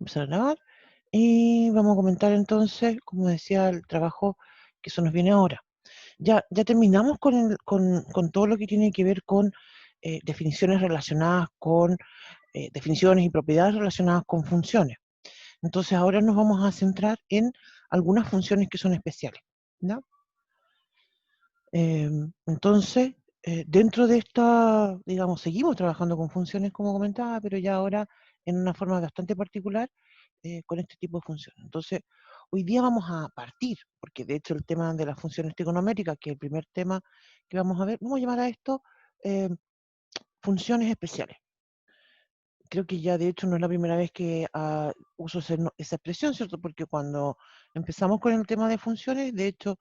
Empezar a grabar y vamos a comentar entonces, como decía, el trabajo que eso nos viene ahora. Ya terminamos con todo lo que tiene que ver con definiciones relacionadas con definiciones y propiedades relacionadas con funciones. Entonces ahora nos vamos a centrar en algunas funciones que son especiales, ¿no? Entonces, dentro de esta, digamos, seguimos trabajando con funciones como comentaba, pero ya ahora en una forma bastante particular con este tipo de funciones. Entonces, hoy día vamos a partir, porque de hecho el tema de las funciones trigonométricas, que es el primer tema que vamos a ver, vamos a llamar a esto eh, funciones especiales. Creo que ya de hecho no es la primera vez que uso esa expresión, ¿cierto? Porque cuando empezamos con el tema de funciones, de hecho,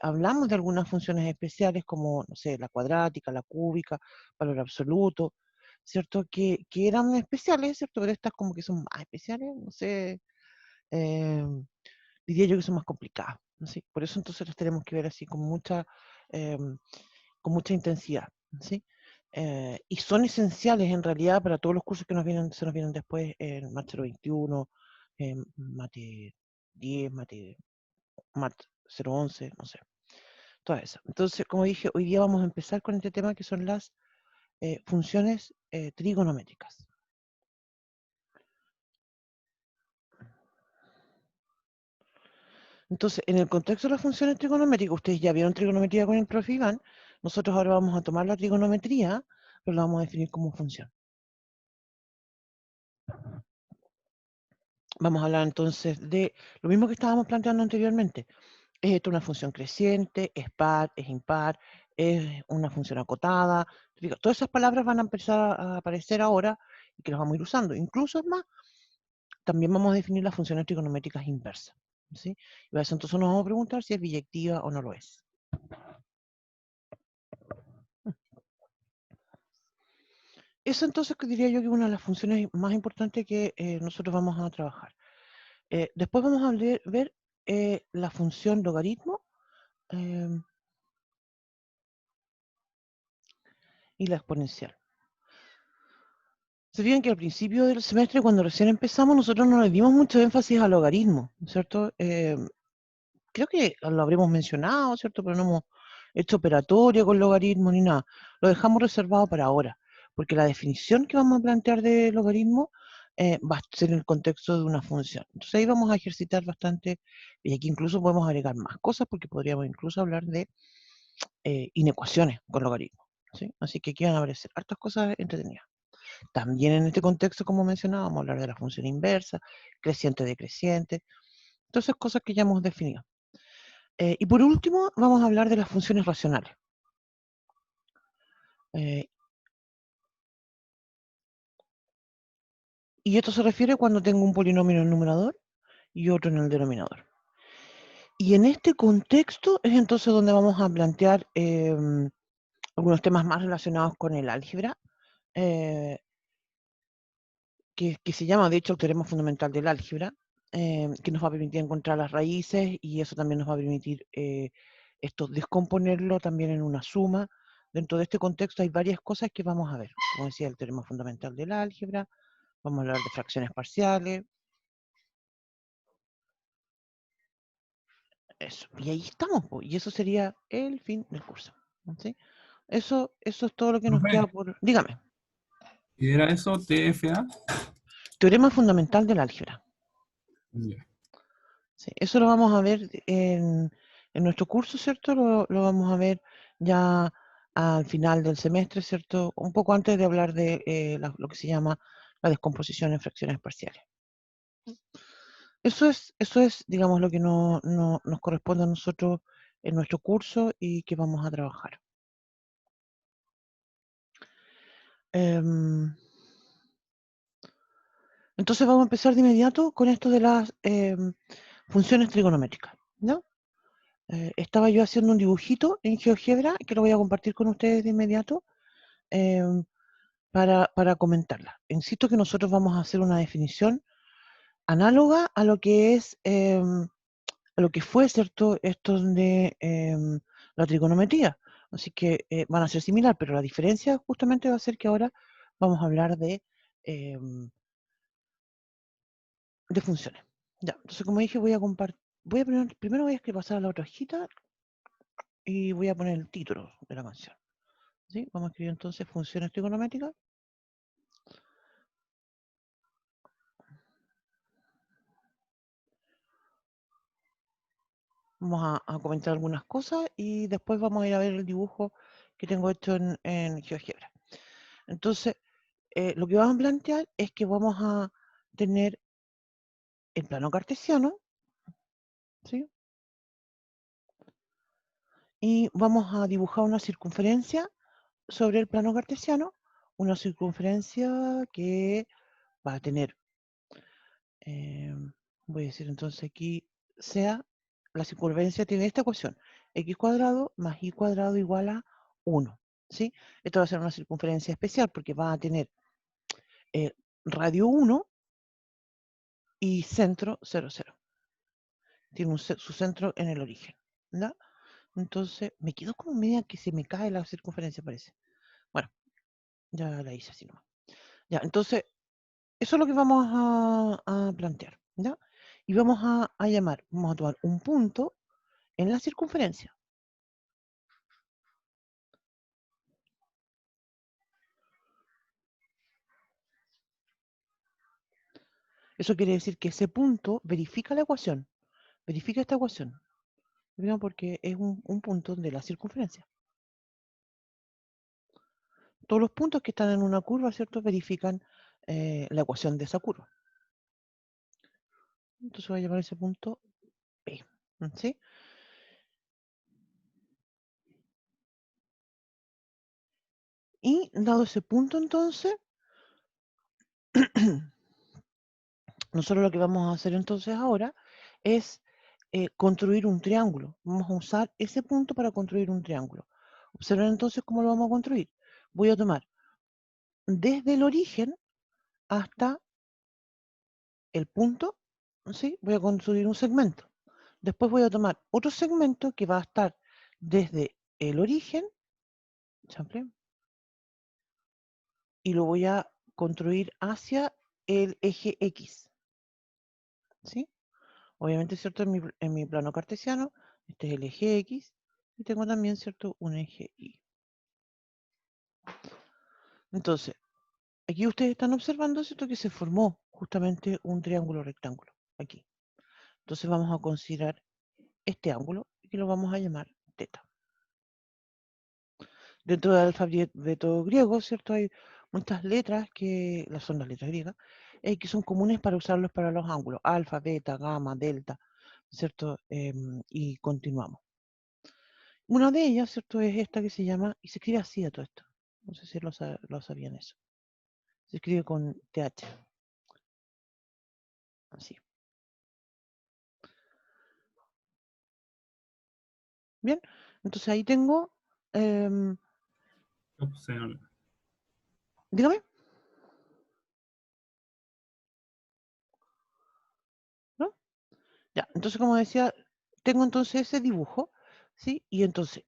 hablamos de algunas funciones especiales como, no sé, la cuadrática, la cúbica, valor absoluto, ¿cierto? Que eran especiales, ¿cierto? Pero estas como que son más especiales, no sé, eh, diría yo que son más complicadas, ¿no? ¿Sí? Por eso entonces las tenemos que ver así eh, con mucha intensidad, ¿sí? Y son esenciales en realidad para todos los cursos que se nos vienen después en Mate 21, en Mate 10, Mate 011, no sé, todas esas. Entonces, como dije, hoy día vamos a empezar con este tema que son las funciones trigonométricas. Entonces, en el contexto de las funciones trigonométricas, ustedes ya vieron trigonometría con el profe Iván, nosotros ahora vamos a tomar la trigonometría, pero la vamos a definir como función. Vamos a hablar entonces de lo mismo que estábamos planteando anteriormente. ¿Es esto una función creciente? ¿Es par? ¿Es impar? ¿Es una función acotada? Todas esas palabras van a empezar a aparecer ahora y que las vamos a ir usando. Incluso es más, también vamos a definir las funciones trigonométricas inversas, ¿sí? Y para eso entonces nos vamos a preguntar si es biyectiva o no lo es. Eso entonces que diría yo que es una de las funciones más importantes que nosotros vamos a trabajar. Después vamos a ver la función logaritmo em, y la exponencial. Se fijan que al principio del semestre, cuando recién empezamos, nosotros no le dimos mucho énfasis al logaritmo, ¿cierto? Creo que lo habremos mencionado, ¿cierto? Pero no hemos hecho operatoria con logaritmo ni nada. Lo dejamos reservado para ahora, porque la definición que vamos a plantear de logaritmo va a ser en el contexto de una función. Entonces ahí vamos a ejercitar bastante, y aquí incluso podemos agregar más cosas, porque podríamos incluso hablar de inecuaciones con logaritmo, ¿sí? Así que aquí van a aparecer hartas cosas entretenidas. También en este contexto, como mencionaba, vamos a hablar de la función inversa, creciente decreciente, todas esas cosas que ya hemos definido. Y por último, vamos a hablar de las funciones racionales. Eh, y esto se refiere cuando tengo un polinomio en el numerador y otro en el denominador. Y en este contexto es entonces donde vamos a plantear algunos temas más relacionados con el álgebra, eh, que se llama, de hecho, el teorema fundamental del álgebra, que nos va a permitir encontrar las raíces y eso también nos va a permitir esto descomponerlo también en una suma. Dentro de este contexto hay varias cosas que vamos a ver. Como decía, el teorema fundamental del álgebra, vamos a hablar de fracciones parciales, eso. Y ahí estamos, po, y eso sería el fin del curso. ¿Sí? Eso es todo lo que nos queda Profe, por... Dígame, ¿y era eso TFA? teorema fundamental del álgebra. Ya. Sí, eso lo vamos a ver en nuestro curso, ¿cierto? Lo vamos a ver ya al final del semestre, ¿cierto? Un poco antes de hablar de lo que se llama la descomposición en fracciones parciales. Eso es, digamos, lo que nos corresponde a nosotros en nuestro curso y que vamos a trabajar. Em, entonces vamos a empezar de inmediato con esto de las funciones trigonométricas, ¿no? Estaba yo haciendo un dibujito en GeoGebra que lo voy a compartir con ustedes de inmediato em, para comentarla. Insisto que nosotros vamos a hacer una definición análoga a lo que es, a lo que fue, ¿cierto?, esto de la trigonometría. Así que van a ser similar, pero la diferencia justamente va a ser que ahora vamos a hablar de em, de funciones. Ya, entonces como dije, voy a compartir, primero voy a pasar a la otra hojita y voy a poner el título de la canción. ¿Sí? Vamos a escribir entonces funciones trigonométricas. Vamos a comentar algunas cosas y después vamos a ir a ver el dibujo que tengo hecho en GeoGebra. Entonces, lo que vamos a plantear es que vamos a tener el plano cartesiano, ¿sí? Y vamos a dibujar una circunferencia sobre el plano cartesiano, una circunferencia que va a tener, voy a decir entonces aquí, sea, la circunferencia tiene esta ecuación, x cuadrado más y cuadrado igual a 1, ¿sí? Esto va a ser una circunferencia especial porque va a tener radio 1 y centro 0, 0. Tiene su centro en el origen, ¿no? Entonces, me quedo como media que se me cae la circunferencia, parece. Bueno, ya la hice así nomás. Ya, entonces, eso es lo que vamos a plantear, ¿ya? Y vamos a llamar, vamos a tomar un punto en la circunferencia. Eso quiere decir que ese punto verifica la ecuación, verifica esta ecuación, ¿no? Porque es un punto de la circunferencia. Todos los puntos que están en una curva, ¿cierto? Verifican la ecuación de esa curva. Entonces voy a llamar ese punto P, ¿sí? Y dado ese punto, entonces, nosotros lo que vamos a hacer entonces ahora es construir un triángulo. Vamos a usar ese punto para construir un triángulo. Observen entonces cómo lo vamos a construir. Voy a tomar desde el origen hasta el punto, ¿sí? Voy a construir un segmento. Después voy a tomar otro segmento que va a estar desde el origen, ¿sample? Y lo voy a construir hacia el eje X, ¿sí? Obviamente, ¿cierto? En mi plano cartesiano, este es el eje X, y tengo también, ¿cierto? Un eje Y. Entonces, aquí ustedes están observando, ¿cierto? Que se formó justamente un triángulo rectángulo, aquí. Entonces vamos a considerar este ángulo, y lo vamos a llamar teta. Dentro del alfabeto griego, ¿cierto? Hay muchas letras que, son las letras griegas, que son comunes para usarlos para los ángulos, alfa, beta, gamma, delta, ¿cierto? Y continuamos. Una de ellas, ¿cierto? Es esta que se llama, y se escribe así a todo esto. No sé si lo sabían eso. Se escribe con TH. Así. Bien. Entonces ahí tengo. Opcional. Dígame. ¿No? Ya. Entonces, como decía, tengo entonces ese dibujo. ¿Sí? Y entonces,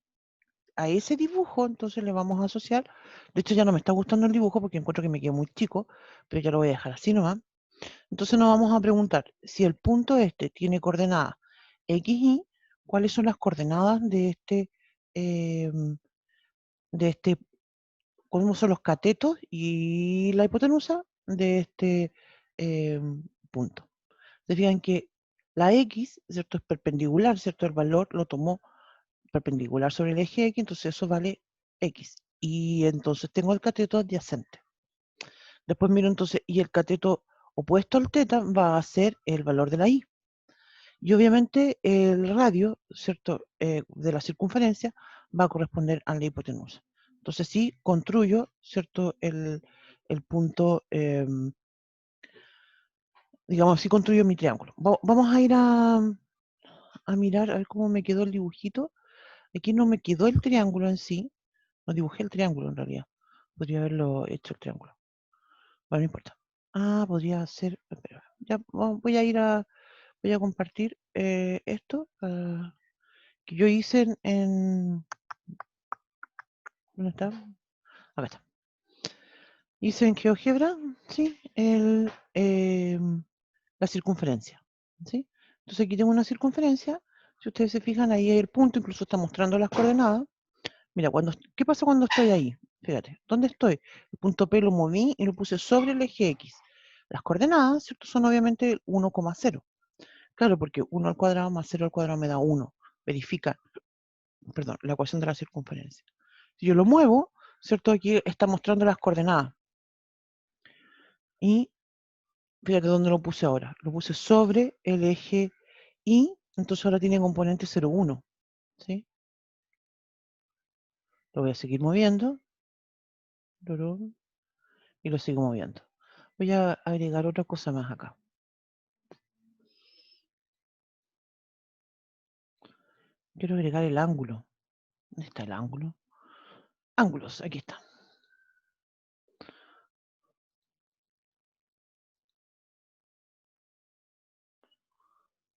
a ese dibujo, entonces le vamos a asociar. De hecho, ya no me está gustando el dibujo porque encuentro que me quedó muy chico, pero ya lo voy a dejar así nomás. Entonces nos vamos a preguntar si el punto este tiene coordenadas x, y, cuáles son las coordenadas de este, cómo son los catetos y la hipotenusa de este punto. Se fijan que la x, ¿cierto? Es perpendicular, ¿cierto? El valor lo tomó perpendicular sobre el eje x, entonces eso vale x. Y entonces tengo el cateto adyacente. Después miro entonces, y el cateto opuesto al teta va a ser el valor de la y. Y obviamente el radio, ¿cierto? De la circunferencia va a corresponder a la hipotenusa. Entonces sí construyo, ¿cierto? El punto, digamos, sí construyo mi triángulo. Vamos a ir a mirar a ver cómo me quedó el dibujito. Aquí no me quedó el triángulo en sí. No dibujé el triángulo en realidad. Podría haberlo hecho el triángulo. Bueno, no importa. Ah, podría ser. Espera, ya voy a voy a compartir esto que yo hice ¿dónde está? Acá está. Hice en GeoGebra, sí, la circunferencia, ¿sí? Entonces aquí tengo una circunferencia, si ustedes se fijan ahí hay el punto, incluso está mostrando las coordenadas. Mira, ¿qué pasa cuando estoy ahí? Fíjate, ¿dónde estoy? El punto P lo moví y lo puse sobre el eje X. Las coordenadas, ¿cierto? Son obviamente el 1,0. Claro, porque 1 al cuadrado más 0 al cuadrado me da 1. Verifica, perdón, la ecuación de la circunferencia. Si yo lo muevo, ¿cierto? Aquí está mostrando las coordenadas. Y fíjate dónde lo puse ahora. Lo puse sobre el eje Y, entonces ahora tiene componente 0,1. ¿Sí? Lo voy a seguir moviendo. Y lo sigo moviendo. Voy a agregar otra cosa más acá. Quiero agregar el ángulo. ¿Dónde está el ángulo? Ángulos, aquí está.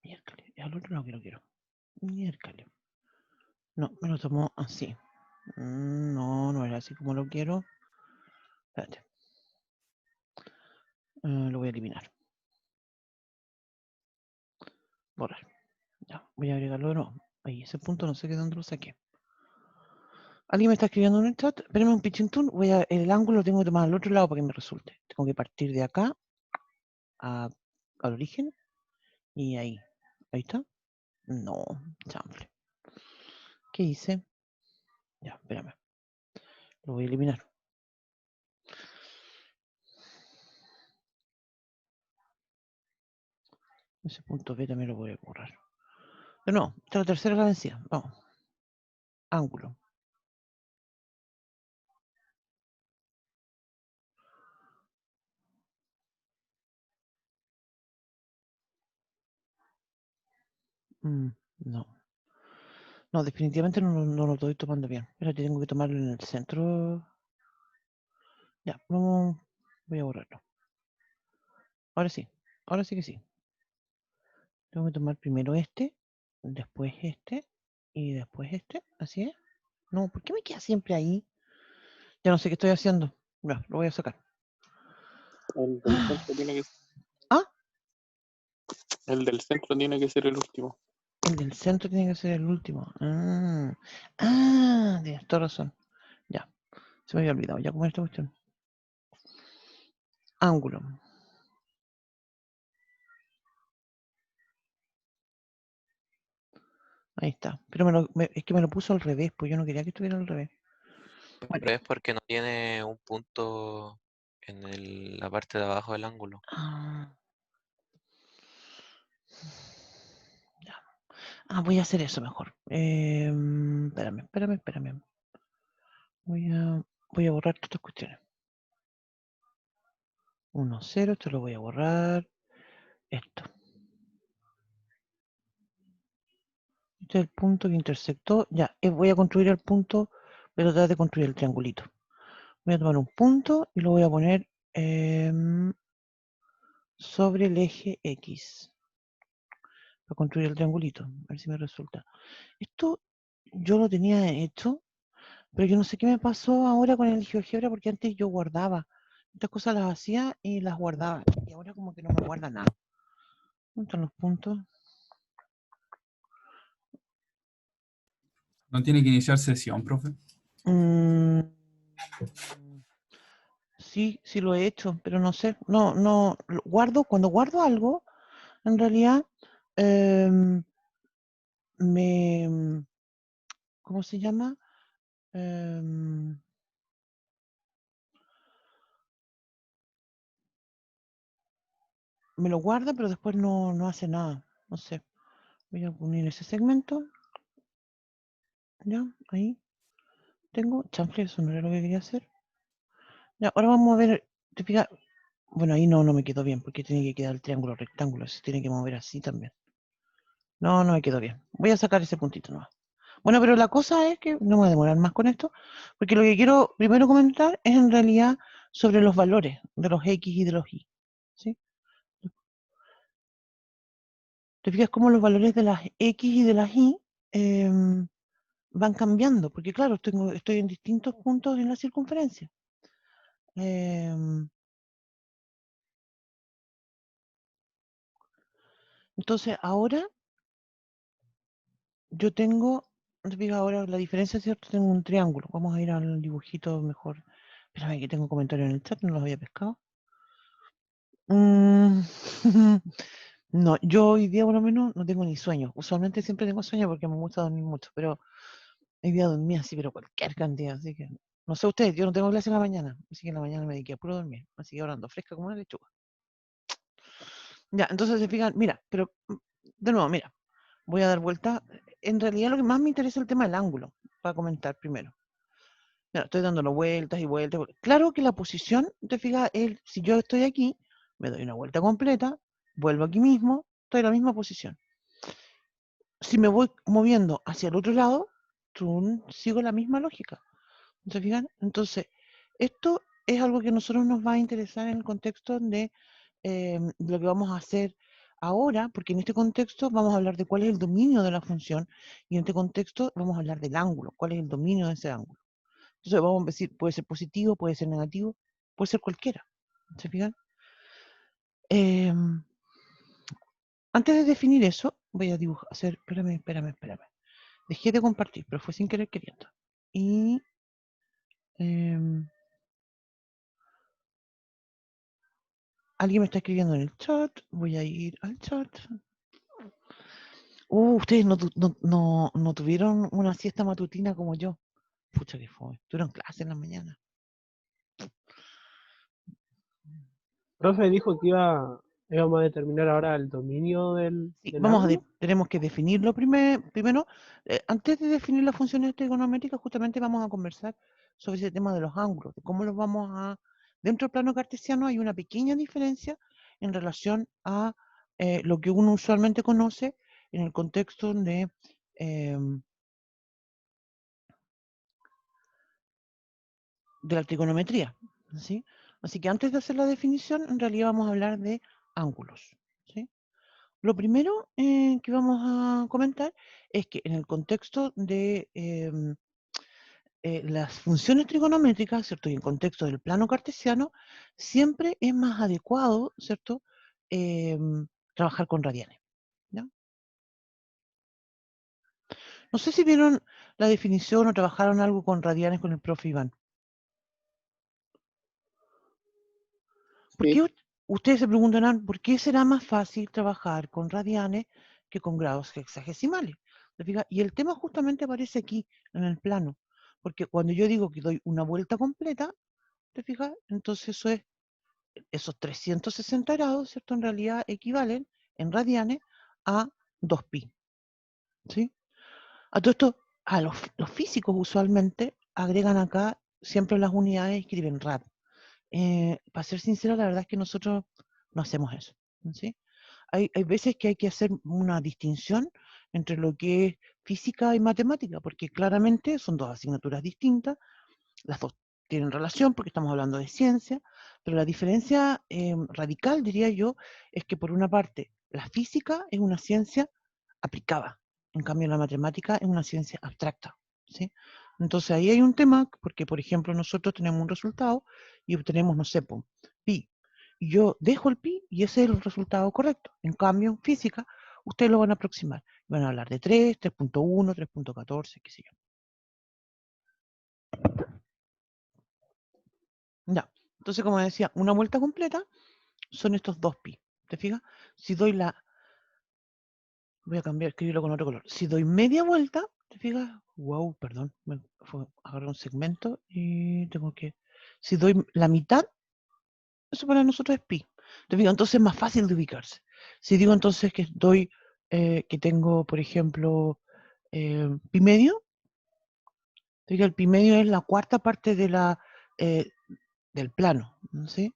Miércoles. Al otro no quiero. Miércoles. No, me lo tomó así. No, no era así como lo quiero. Espérate. Lo voy a eliminar. Borrar. Ya, voy a agregarlo de nuevo. Ahí, ese punto no sé de dónde lo saqué. Alguien me está escribiendo en el chat. Espérenme un pichintún. El ángulo lo tengo que tomar al otro lado para que me resulte. Tengo que partir de acá al origen y ahí. Ahí está. No, chanfle. ¿Qué hice? Ya, espérame. Lo voy a eliminar. Ese punto B también lo voy a borrar. Pero no, esta es la tercera la vencida. Vamos. Ángulo. No. No, definitivamente no lo estoy tomando bien. Espérate, tengo que tomarlo en el centro. Ya, vamos. Voy a borrarlo. Ahora sí. Ahora sí que sí. Tengo que tomar primero después y después este. ¿Así es? No, ¿por qué me queda siempre ahí? Ya no sé qué estoy haciendo. Ya, lo voy a sacar. El del centro tiene que, Ah, el del centro tiene que ser el último. el del centro tiene que ser el último. Tienes toda razón. Ya, se me había olvidado. Ya, ¿cómo es esta cuestión? Ángulo. Ahí está. Pero es que me lo puso al revés, pues yo no quería que estuviera al revés. Bueno. Pero es porque no tiene un punto en la parte de abajo del ángulo. Ya. Voy a hacer eso mejor. Espérame. Voy a borrar todas estas cuestiones. 1, 0, esto lo voy a borrar. Esto. Este es el punto que intersectó. Ya, voy a construir el punto. Voy a tratar de construir el triangulito. Voy a tomar un punto y lo voy a poner sobre el eje X. Para construir el triangulito. A ver si me resulta. Esto yo lo tenía hecho, pero yo no sé qué me pasó ahora con el GeoGebra, porque antes yo guardaba. Estas cosas las hacía y las guardaba. Y ahora como que no me guarda nada. ¿Dónde están los puntos? ¿No tiene que iniciar sesión, profe? Mm, sí lo he hecho, pero no sé. No, cuando guardo algo, en realidad em, me, ¿cómo se llama? Em, me lo guarda, pero después no hace nada. No sé. Voy a unir ese segmento. Ya, ahí. Tengo chanfle, eso no era lo que quería hacer. Ya, ahora vamos a ver. ¿Te fijas? Bueno, ahí no me quedó bien, porque tiene que quedar el triángulo rectángulo. Se tiene que mover así también. No me quedó bien. Voy a sacar ese puntito nomás. Bueno, pero la cosa es que no me voy a demorar más con esto, porque lo que quiero primero comentar es en realidad sobre los valores de los X y de los Y. ¿Sí? ¿Te fijas cómo los valores de las X y de las Y van cambiando? Porque claro, estoy en distintos puntos en la circunferencia. Em, Entonces, ahora yo tengo, fíjate, ahora la diferencia es cierto, tengo un triángulo. Vamos a ir al dibujito mejor. Espérame que tengo comentarios en el chat, no los había pescado. Mm, No, yo hoy día por lo menos no tengo ni sueño. Usualmente siempre tengo sueño porque me gusta dormir mucho, pero hoy día dormí así, pero cualquier cantidad, así que no sé ustedes, yo no tengo clase en la mañana, así que en la mañana me dediqué a puro dormir, así que ahora ando fresca como una lechuga. Ya, entonces se fijan, mira, pero de nuevo, mira, voy a dar vuelta. En realidad lo que más me interesa es el tema del ángulo, para comentar primero. Mira, estoy dándolo vueltas y vueltas. Claro que la posición, te fijas, si yo estoy aquí, me doy una vuelta completa, vuelvo aquí mismo, estoy en la misma posición. Si me voy moviendo hacia el otro lado, sigo la misma lógica. ¿Se fijan? Entonces, esto es algo que a nosotros nos va a interesar en el contexto de lo que vamos a hacer ahora, porque en este contexto vamos a hablar de cuál es el dominio de la función y en este contexto vamos a hablar del ángulo, cuál es el dominio de ese ángulo. Entonces vamos a decir, puede ser positivo, puede ser negativo, puede ser cualquiera. ¿Se fijan? Antes de definir eso, voy a dibujar, espérame. Dejé de compartir, pero fue sin querer queriendo. Y alguien me está escribiendo en el chat. Voy a ir al chat. Ustedes no tuvieron una siesta matutina como yo. Pucha que fue. Tuvieron clase en la mañana. Profe dijo que íbamos a determinar ahora el dominio del Sí, ángulo. tenemos que definirlo primero. Antes de definir las funciones trigonométricas, justamente vamos a conversar sobre ese tema de los ángulos, de cómo los vamos a... Dentro del plano cartesiano hay una pequeña diferencia en relación a lo que uno usualmente conoce en el contexto de la trigonometría, ¿sí? Así que antes de hacer la definición, en realidad vamos a hablar de ángulos, ¿sí? Lo primero que vamos a comentar es que en el contexto de las funciones trigonométricas, ¿cierto? Y en el contexto del plano cartesiano, siempre es más adecuado, ¿cierto? Trabajar con radianes, ¿ya? No sé si vieron la definición o trabajaron algo con radianes con el profe Iván. ¿Por Sí. qué ustedes se preguntarán por qué será más fácil trabajar con radianes que con grados hexagesimales? ¿Te fijas? Y el tema justamente aparece aquí, en el plano, porque cuando yo digo que doy una vuelta completa, ¿te fijas? Entonces esos 360 grados, ¿cierto? En realidad equivalen en radianes a 2pi, ¿sí? A todo esto, los físicos usualmente agregan acá siempre las unidades y escriben rad. Para ser sincero, la verdad es que nosotros no hacemos eso, ¿sí? Hay veces que hay que hacer una distinción entre lo que es física y matemática, porque claramente son dos asignaturas distintas, las dos tienen relación porque estamos hablando de ciencia, pero la diferencia radical, diría yo, es que por una parte la física es una ciencia aplicada, en cambio la matemática es una ciencia abstracta, ¿sí? Entonces ahí hay un tema, porque por ejemplo nosotros tenemos un resultado y obtenemos, no sé, pi, y yo dejo el pi y ese es el resultado correcto. En cambio, en física, ustedes lo van a aproximar. Van a hablar de 3, 3.1, 3.14, qué sé yo. Ya. Entonces, como decía, una vuelta completa son estos 2pi. ¿Te fijas? Si doy voy a cambiar, escribirlo con otro color. Si doy media vuelta, ¿te fijas? Wow, perdón, agarré un segmento y tengo que... Si doy la mitad, eso para nosotros es pi. ¿Te fijas? Entonces es más fácil de ubicarse. Si digo entonces que doy, que tengo, por ejemplo, pi medio, ¿te fijas? El pi medio es la cuarta parte del plano, ¿sí?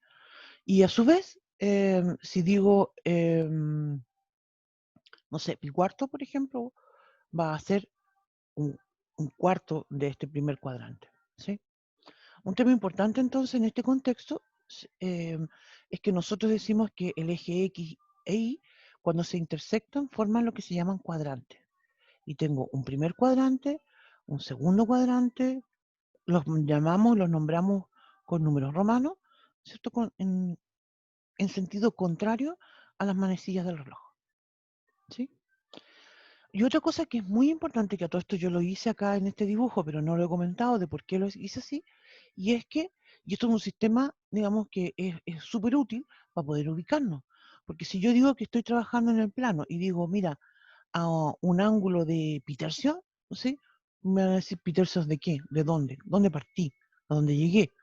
Y a su vez, si digo, no sé, pi cuarto, por ejemplo, va a ser un, un cuarto de este primer cuadrante, ¿sí? Un tema importante entonces en este contexto es que nosotros decimos que el eje X e Y, cuando se intersectan, forman lo que se llaman cuadrantes. Y tengo un primer cuadrante, un segundo cuadrante, los nombramos con números romanos, ¿cierto? En sentido contrario a las manecillas del reloj. ¿sí? Y otra cosa que es muy importante, que a todo esto yo lo hice acá en este dibujo, pero no lo he comentado de por qué lo hice así, y es que, y esto es un sistema, digamos, que es súper útil para poder ubicarnos. Porque si yo digo que estoy trabajando en el plano y digo, mira, a un ángulo de Peterson, ¿sí? Me van a decir, ¿Peterson de qué? ¿De dónde? ¿Dónde partí? ¿A dónde llegué?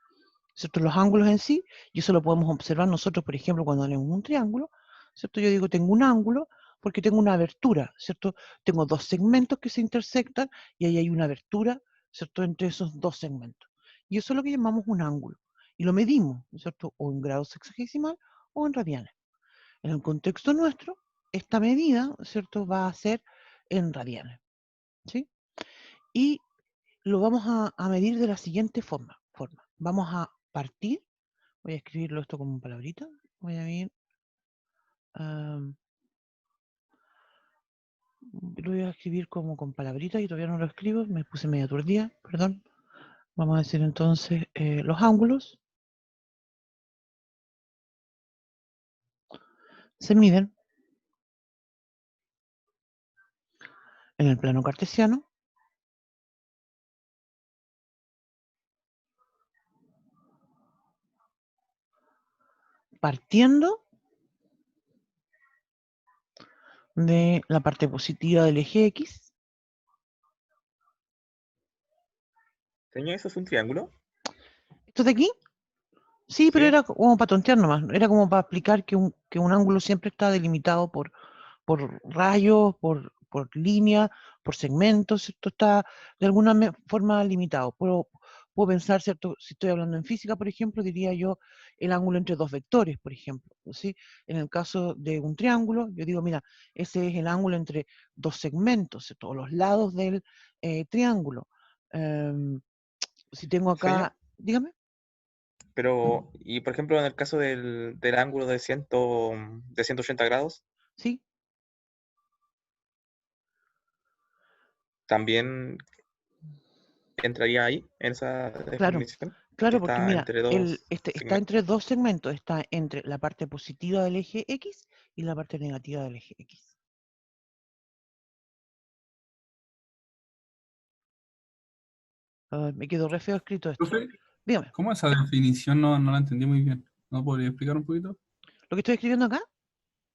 ¿Cierto? Los ángulos en sí, y eso lo podemos observar nosotros, por ejemplo, cuando tenemos un triángulo, ¿cierto? Yo digo, tengo un ángulo porque tengo una abertura, ¿cierto? Tengo dos segmentos que se intersectan y ahí hay una abertura, ¿cierto? Entre esos dos segmentos. Y eso es lo que llamamos un ángulo. Y lo medimos, ¿cierto? O en grados sexagesimal o en radianes. En el contexto nuestro, esta medida, ¿cierto? Va a ser en radianes, ¿sí? Y lo vamos a medir de la siguiente forma. Vamos a partir, voy a escribirlo esto como palabrita, voy a ir, lo voy a escribir como con palabritas y todavía no lo escribo, me puse media aturdida, perdón. Vamos a decir entonces los ángulos se miden en el plano cartesiano partiendo de la parte positiva del eje X. Señor, ¿eso es un triángulo? ¿Esto de aquí? Sí, pero Sí. era como para tontear nomás, era como para explicar que un ángulo siempre está delimitado por rayos, por líneas, por segmentos, ¿cierto? Está de alguna forma limitado. Puedo pensar, ¿cierto? Si estoy hablando en física, por ejemplo, diría yo el ángulo entre dos vectores, por ejemplo, ¿sí? En el caso de un triángulo, yo digo, mira, ese es el ángulo entre dos segmentos, ¿cierto? O los lados del triángulo. Si tengo Señor, acá, dígame, pero, y por ejemplo, en el caso del ángulo de 180 grados, ¿sí? también entraría ahí, en esa Claro, definición, que claro, porque está mira, entre dos está segmentos. entre dos segmentos, está entre la parte positiva del eje X y la parte negativa del eje X. Me quedó re feo escrito esto. Profe, Dígame, ¿cómo esa definición no la entendí muy bien? ¿No podría explicar un poquito? ¿lo que estoy escribiendo acá?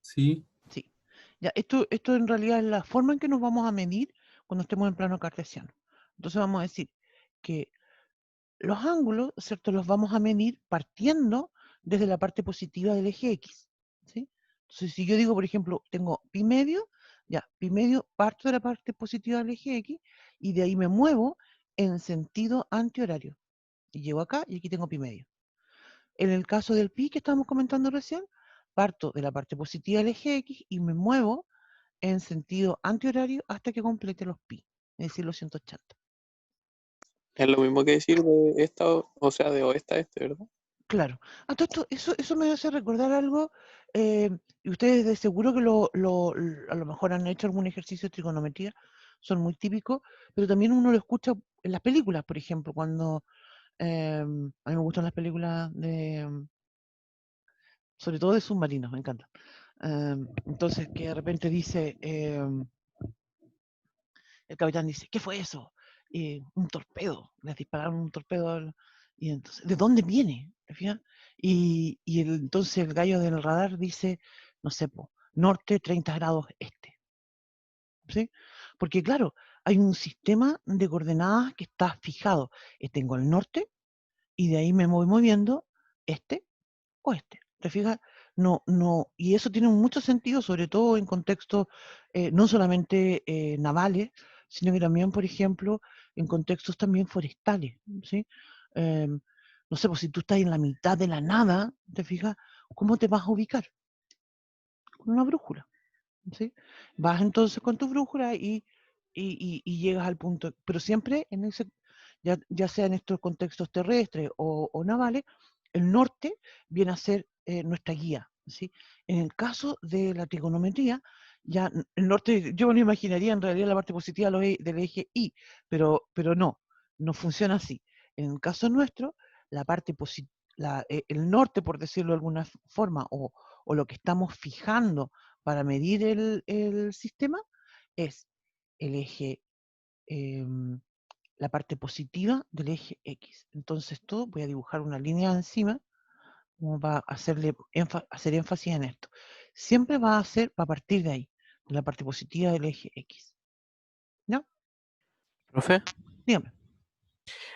Sí. Sí. Ya, esto en realidad es la forma en que nos vamos a medir cuando estemos en plano cartesiano. Entonces vamos a decir que los ángulos, ¿cierto? Los vamos a medir partiendo desde la parte positiva del eje X, ¿sí? Entonces, si yo digo, por ejemplo, tengo pi medio, ya, pi medio parto de la parte positiva del eje X y de ahí me muevo en sentido antihorario. Y llego acá y aquí tengo pi medio. En el caso del pi que estábamos comentando recién, parto de la parte positiva del eje X y me muevo en sentido antihorario hasta que complete los pi, es decir, los 180. Es lo mismo que decir de esta, o sea, de oeste a este, ¿verdad? Claro. A todo esto, eso me hace recordar algo, y ustedes de seguro que a lo mejor han hecho algún ejercicio de trigonometría, son muy típicos, pero también uno lo escucha en las películas, por ejemplo, cuando a mí me gustan las películas sobre todo de submarinos, me encantan. Entonces, que de repente dice, el capitán dice, ¿qué fue eso? Un torpedo, les dispararon un torpedo. Y entonces, ¿de dónde viene? ¿Te fijas? Entonces el gallo del radar dice, no sé, norte 30 grados este. ¿Sí? Porque claro, hay un sistema de coordenadas que está fijado. Tengo el norte y de ahí me voy moviendo este oeste. ¿Te fijas? No, y eso tiene mucho sentido, sobre todo en contextos no solamente navales, sino que también, por ejemplo, en contextos también forestales, ¿sí? Em, no sé, pues si tú estás en la mitad de la nada, ¿te fijas? ¿Cómo te vas a ubicar? Con una brújula, ¿sí? Vas entonces con tu brújula y llegas al punto, pero siempre en ese, ya sea en estos contextos terrestres o navales, el norte viene a ser nuestra guía, ¿sí? En el caso de la trigonometría, ya el norte, yo me lo imaginaría en realidad la parte positiva del eje Y, pero no funciona así. En el caso nuestro, la parte el norte, por decirlo de alguna forma, o lo que estamos fijando para medir el sistema es el eje, la parte positiva del eje X. Entonces todo, voy a dibujar una línea encima, como para hacer énfasis en esto. Siempre va a partir de ahí, de la parte positiva del eje X. ¿No? Profe, Dígame.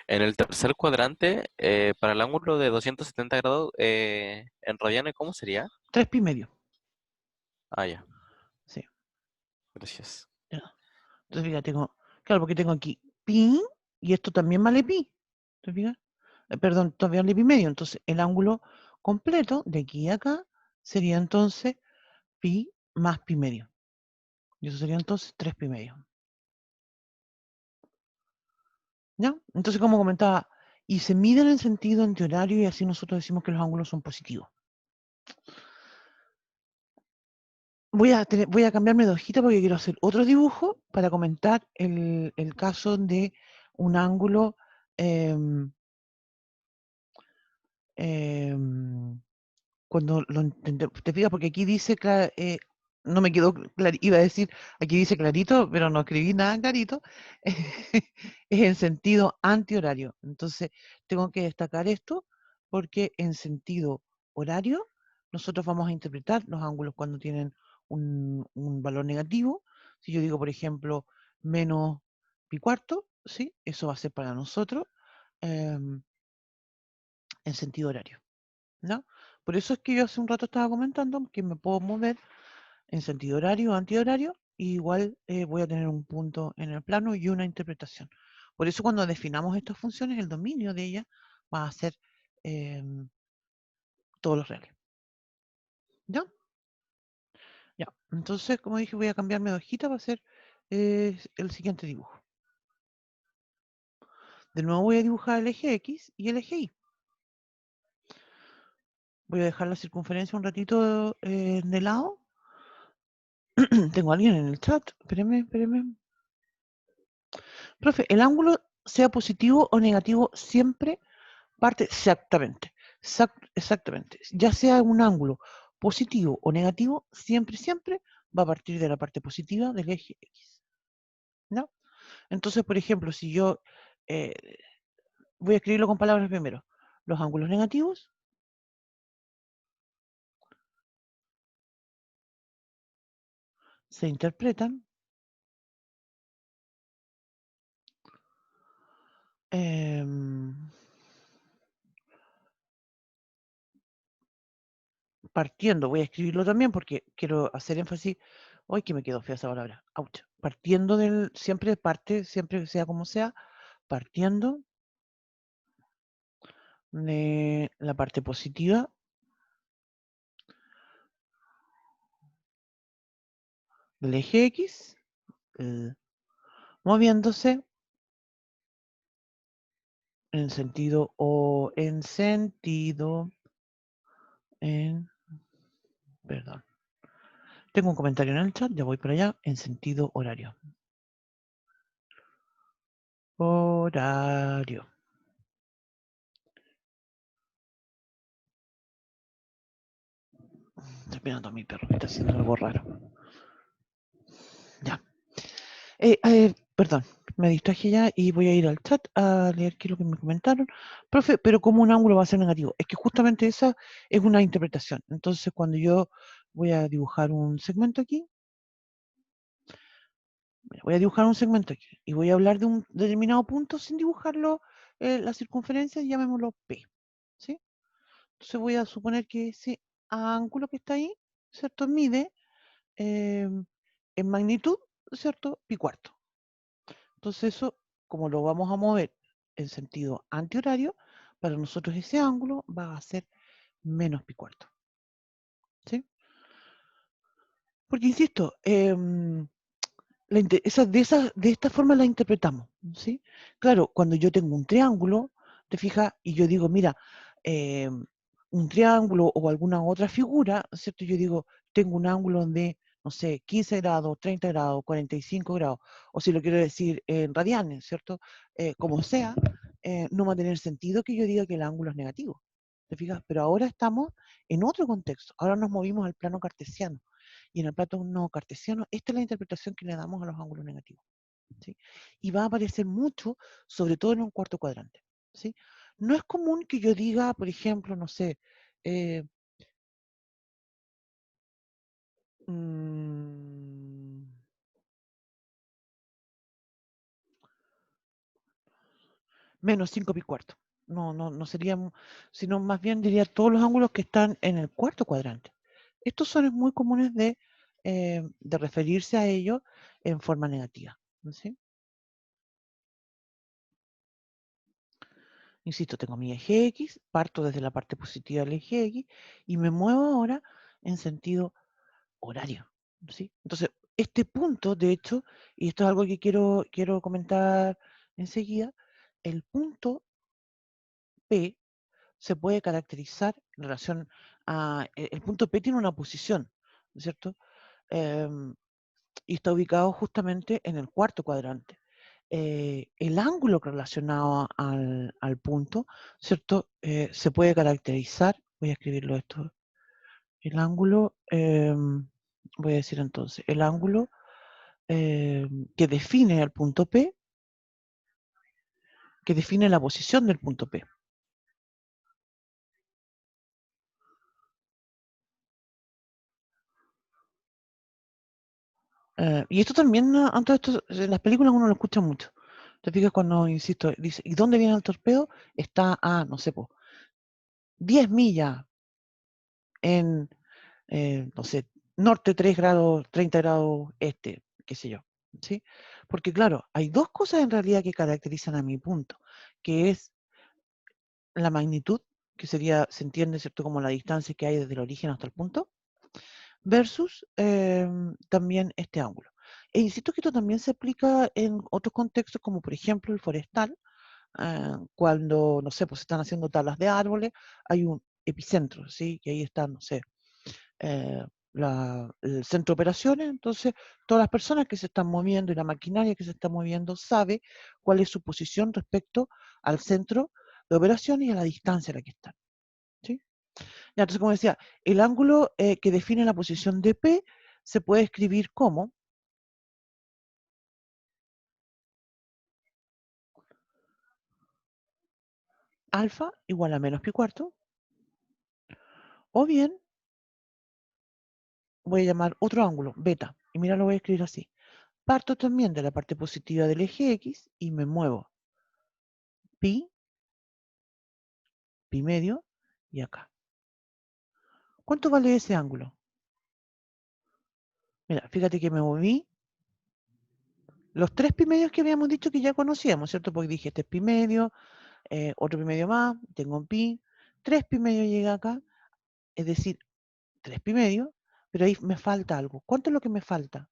en el tercer cuadrante, para el ángulo de 270 grados, en radianes, ¿cómo sería? 3 pi medio. Ah, ya, Sí. gracias. Ya. Entonces, fíjate, claro, porque tengo aquí pi y esto también vale pi. ¿Te fijas? Perdón, todavía vale pi medio. Entonces, el ángulo completo de aquí a acá sería entonces pi más pi medio. Y eso sería entonces 3 pi medio. ¿Ya? Entonces, como comentaba, y se miden en sentido antihorario y así nosotros decimos que los ángulos son positivos. Voy a cambiarme de hojita porque quiero hacer otro dibujo para comentar el caso de un ángulo cuando te fijas, porque aquí dice, no me quedó claro, iba a decir, aquí dice clarito, pero no escribí nada clarito, es en sentido antihorario. Entonces, tengo que destacar esto porque en sentido horario, nosotros vamos a interpretar los ángulos cuando tienen un valor negativo. Si yo digo, por ejemplo, menos pi cuarto, ¿sí? Eso va a ser para nosotros en sentido horario, ¿no? Por eso es que yo hace un rato estaba comentando que me puedo mover en sentido horario o antihorario, y igual voy a tener un punto en el plano y una interpretación. Por eso cuando definamos estas funciones, el dominio de ellas va a ser todos los reales. ¿Ya? Ya. Entonces, como dije, voy a cambiarme de hojita para hacer el siguiente dibujo. De nuevo voy a dibujar el eje X y el eje Y. Voy a dejar la circunferencia un ratito de lado. Tengo a alguien en el chat. Espéreme. Profe, el ángulo sea positivo o negativo siempre parte exactamente. Exactamente. Ya sea un ángulo positivo o negativo, siempre va a partir de la parte positiva del eje X. ¿No? Entonces, por ejemplo, si yo voy a escribirlo con palabras primero. Los ángulos negativos se interpretan partiendo, voy a escribirlo también porque quiero hacer énfasis. Hoy que me quedó fea esa palabra. Ouch. Partiendo siempre sea como sea, partiendo de la parte positiva del eje X, moviéndose en sentido perdón. Tengo un comentario en el chat, ya voy para allá, en sentido horario. Horario. Estoy esperando a mi perro, que está haciendo algo raro. Ya. Perdón, me distraje ya y voy a ir al chat a leer qué es lo que me comentaron. Profe, pero ¿cómo un ángulo va a ser negativo? Es que justamente esa es una interpretación. Entonces, cuando yo voy a dibujar un segmento aquí, voy a dibujar un segmento aquí y voy a hablar de un determinado punto sin dibujarlo, la circunferencia, llamémoslo P, ¿sí? Entonces voy a suponer que ese ángulo que está ahí, ¿cierto? Mide en magnitud, ¿cierto? Pi cuarto. Entonces eso, como lo vamos a mover en sentido antihorario, para nosotros ese ángulo va a ser menos pi cuarto. ¿Sí? Porque, insisto, de esta forma la interpretamos. ¿Sí? Claro, cuando yo tengo un triángulo, te fijas, y yo digo, mira, un triángulo o alguna otra figura, ¿cierto? Yo digo, tengo un ángulo de, no sé, 15 grados, 30 grados, 45 grados, o si lo quiero decir en radianes, ¿cierto? Como sea, no va a tener sentido que yo diga que el ángulo es negativo. ¿Te fijas? Pero ahora estamos en otro contexto, ahora nos movimos al plano cartesiano. y en el plato no cartesiano, esta es la interpretación que le damos a los ángulos negativos. ¿Sí? Y va a aparecer mucho, sobre todo en un cuarto cuadrante. ¿Sí? No es común que yo diga, por ejemplo, no sé, menos 5 pi cuarto. No sería, sino más bien diría todos los ángulos que están en el cuarto cuadrante. Estos son muy comunes de referirse a ellos en forma negativa. ¿Sí? Insisto, tengo mi eje X, parto desde la parte positiva del eje X y me muevo ahora en sentido horario. ¿Sí? Entonces, este punto, de hecho, y esto es algo que quiero comentar enseguida, el punto P se puede caracterizar en relación a... El punto P tiene una posición, ¿no es cierto? Y está ubicado justamente en el cuarto cuadrante. El ángulo relacionado al punto, ¿cierto? Se puede caracterizar, voy a escribirlo esto, el ángulo, voy a decir entonces, el ángulo que define el punto P, que define la posición del punto P. Y esto también, antes esto, en las películas uno lo escucha mucho. Te fijas cuando, insisto, dice, ¿y dónde viene el torpedo? Está a, no sé, 10 millas en, no sé, norte 3 grados, 30 grados este, qué sé yo. ¿Sí? Porque claro, hay dos cosas en realidad que caracterizan a mi punto, que es la magnitud, que sería, se entiende, ¿cierto?, como la distancia que hay desde el origen hasta el punto, versus también este ángulo. E insisto que esto también se aplica en otros contextos, como por ejemplo el forestal, cuando, no sé, pues se están haciendo talas de árboles, hay un epicentro, ¿sí? Y ahí está, no sé, eh, el centro de operaciones, entonces todas las personas que se están moviendo y la maquinaria que se está moviendo sabe cuál es su posición respecto al centro de operaciones y a la distancia a la que están. ¿Sí? Ya, entonces, como decía, el ángulo que define la posición de P se puede escribir como alfa igual a menos pi cuarto, o bien voy a llamar otro ángulo, beta, y mira, lo voy a escribir así. Parto también de la parte positiva del eje X y me muevo pi medio y acá. ¿Cuánto vale ese ángulo? Mira, fíjate que me moví los 3 pi medios que habíamos dicho que ya conocíamos, ¿cierto? Porque dije, este es pi medio, otro pi medio más, tengo un pi, 3 pi medio llega acá, es decir, 3 pi medio, pero ahí me falta algo. ¿Cuánto es lo que me falta?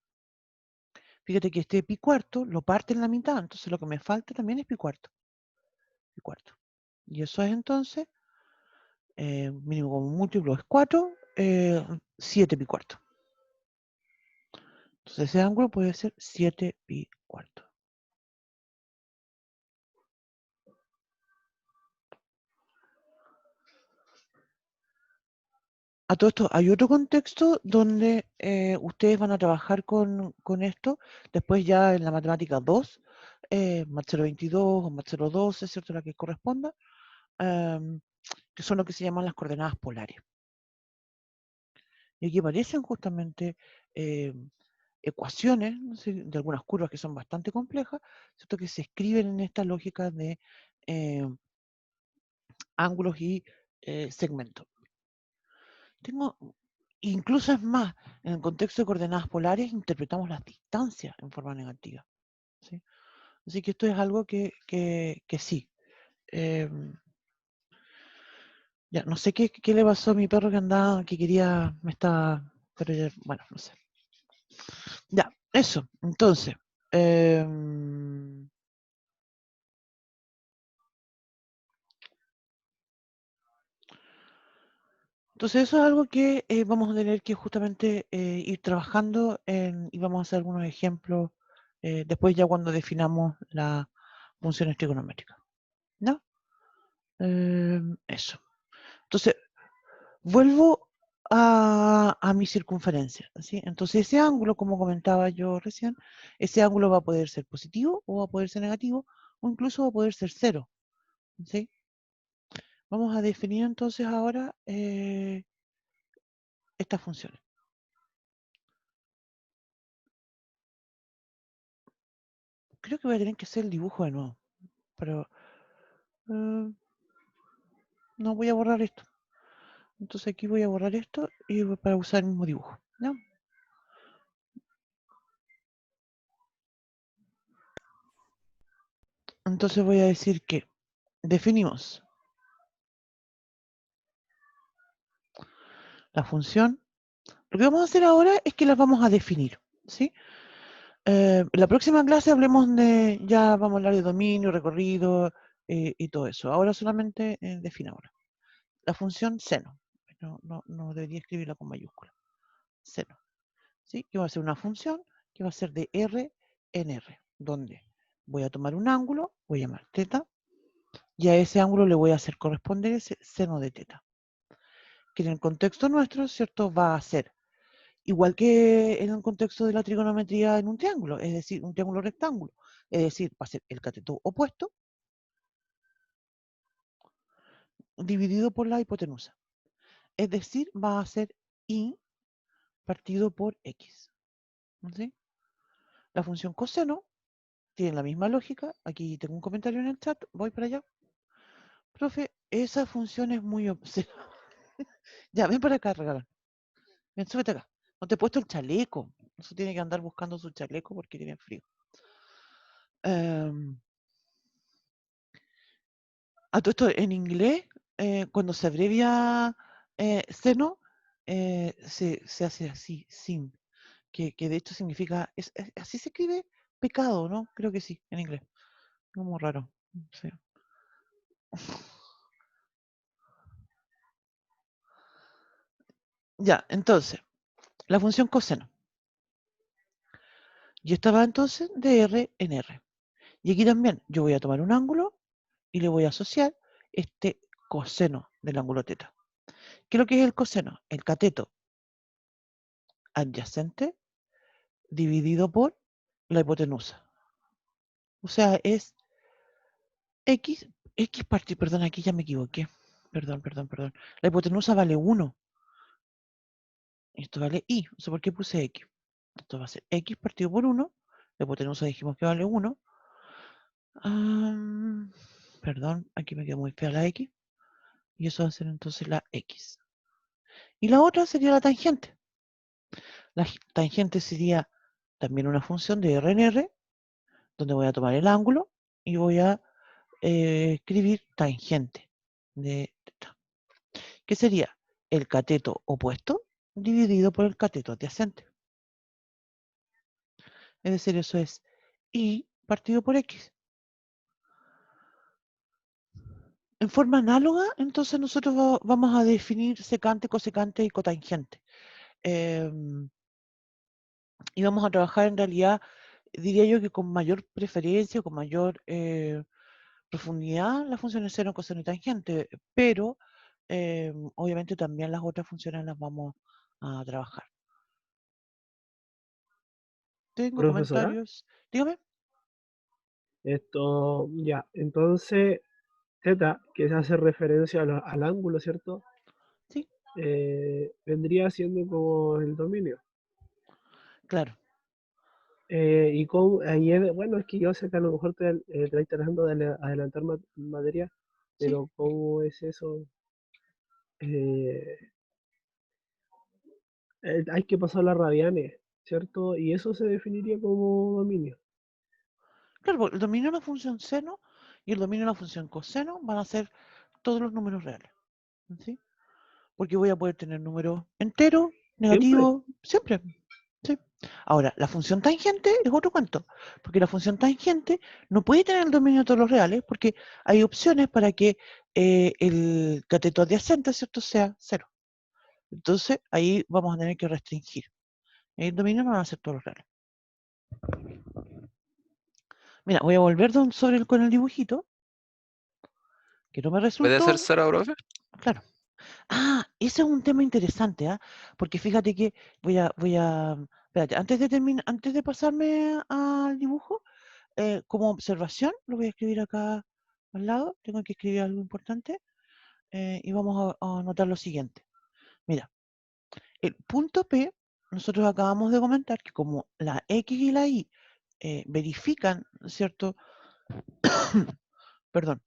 Fíjate que este pi cuarto lo parte en la mitad, entonces lo que me falta también es pi cuarto. Pi cuarto. Y eso es entonces, mínimo como múltiplo es 4, 7 pi cuarto. Entonces ese ángulo puede ser 7 pi cuarto. A todo esto, hay otro contexto donde ustedes van a trabajar con esto, después ya en la matemática 2, más 0,22 o más 0,12, ¿cierto? La que corresponda, que son lo que se llaman las coordenadas polares. Y aquí aparecen justamente ecuaciones, ¿no sé?, de algunas curvas que son bastante complejas, ¿cierto?, que se escriben en esta lógica de ángulos y segmentos. Incluso es más, en el contexto de coordenadas polares interpretamos las distancias en forma negativa. ¿Sí? Así que esto es algo que sí. Ya, no sé qué le pasó a mi perro que andaba, que quería, pero ya, bueno, no sé. Ya, eso, entonces. Entonces eso es algo que vamos a tener que justamente ir trabajando y vamos a hacer algunos ejemplos después ya cuando definamos las funciones trigonométricas. ¿No? Eso. Entonces, vuelvo a mi circunferencia, ¿sí? Entonces ese ángulo, como comentaba yo recién, ese ángulo va a poder ser positivo o va a poder ser negativo o incluso va a poder ser cero, ¿sí? Vamos a definir entonces ahora estas funciones. Creo que voy a tener que hacer el dibujo de nuevo, pero no voy a borrar esto. Entonces aquí voy a borrar esto y para usar el mismo dibujo, ¿no? Entonces voy a decir que definimos la función. Lo que vamos a hacer ahora es que las vamos a definir, ¿sí? La próxima clase hablemos de, ya vamos a hablar de dominio, recorrido y todo eso. Ahora solamente definamos la función seno. No debería escribirla con mayúscula. Seno, ¿sí? Que va a ser una función que va a ser de R en R, donde voy a tomar un ángulo, voy a llamar teta, y a ese ángulo le voy a hacer corresponder ese seno de teta. Que en el contexto nuestro, ¿cierto? Va a ser igual que en el contexto de la trigonometría en un triángulo, es decir, un triángulo rectángulo. Es decir, va a ser el cateto opuesto dividido por la hipotenusa. Es decir, va a ser y partido por x. ¿Sí? La función coseno tiene la misma lógica. Aquí tengo un comentario en el chat, voy para allá. Profe, esa función es muy obscena. Ya, ven para acá, regalón. Ven, súbete acá. No te he puesto el chaleco. Eso tiene que andar buscando su chaleco porque tiene frío. A todo esto, en inglés, cuando se abrevia seno, se hace así, sin, que de hecho significa, así se escribe pecado, ¿no? Creo que sí, en inglés. Como raro. Sí. Ya, entonces, la función coseno. Y esta va entonces de R en R. Y aquí también yo voy a tomar un ángulo y le voy a asociar este coseno del ángulo teta. ¿Qué es lo que es el coseno? El cateto adyacente dividido por la hipotenusa. O sea, es x partido, perdón, aquí ya me equivoqué. Perdón. La hipotenusa vale 1. Esto vale y. O sea, ¿por qué puse x? Esto va a ser x partido por 1. La hipotenusa dijimos que vale 1. Perdón, aquí me quedó muy fea la x. Y eso va a ser entonces la x. Y la otra sería la tangente. La tangente sería también una función de R en R, donde voy a tomar el ángulo y voy a escribir tangente de teta. ¿Qué sería? El cateto opuesto dividido por el cateto adyacente. Es decir, eso es y partido por x. En forma análoga, entonces nosotros vamos a definir secante, cosecante y cotangente. Y vamos a trabajar en realidad, diría yo que con mayor preferencia, con mayor profundidad, las funciones seno, coseno y tangente, pero obviamente también las otras funciones las vamos a trabajar. Tengo Profesora, comentarios. Dígame. esto, ya, entonces, teta, que se hace referencia al ángulo, ¿cierto? Sí, Vendría siendo como el dominio. claro. Y como, bueno, es que yo sé que a lo mejor te está tratando de adelantar materia, Sí. pero ¿cómo es eso? Eh, hay que pasar las radianes, ¿cierto? Y eso se definiría como dominio. Claro, porque el dominio de la función seno y el dominio de la función coseno van a ser todos los números reales. ¿Sí? Porque voy a poder tener números enteros, Siempre. negativos, siempre. ¿Sí? Ahora, la función tangente es otro cuento, porque la función tangente no puede tener el dominio de todos los reales, porque hay opciones para que el cateto adyacente, ¿cierto?, sea 0. Entonces, ahí vamos a tener que restringir. El dominio no van a ser todos los reales. Mira, voy a volver con el dibujito, que no me ¿Puede ser resultó. cero, profe? Claro. Ese es un tema interesante, ¿ah? Porque fíjate que espérate, antes de pasarme al dibujo, como observación, lo voy a escribir acá al lado, tengo que escribir algo importante, y vamos a anotar lo siguiente. Mira, el punto P, nosotros acabamos de comentar que como la X y la Y verifican, ¿cierto? Perdón,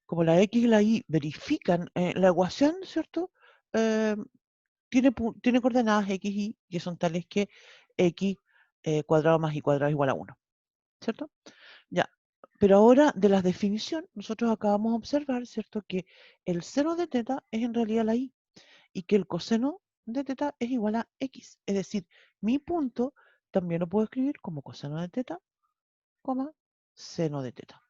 como la X y la Y verifican la ecuación, ¿cierto? Eh, tiene coordenadas X y Y que son tales que X cuadrado más Y cuadrado es igual a 1, ¿cierto? Ya, pero ahora de la definición, nosotros acabamos de observar, ¿cierto? Que el seno de teta es en realidad la Y y que el coseno de teta es igual a X. Es decir, mi punto también lo puedo escribir como coseno de teta, coma, seno de teta.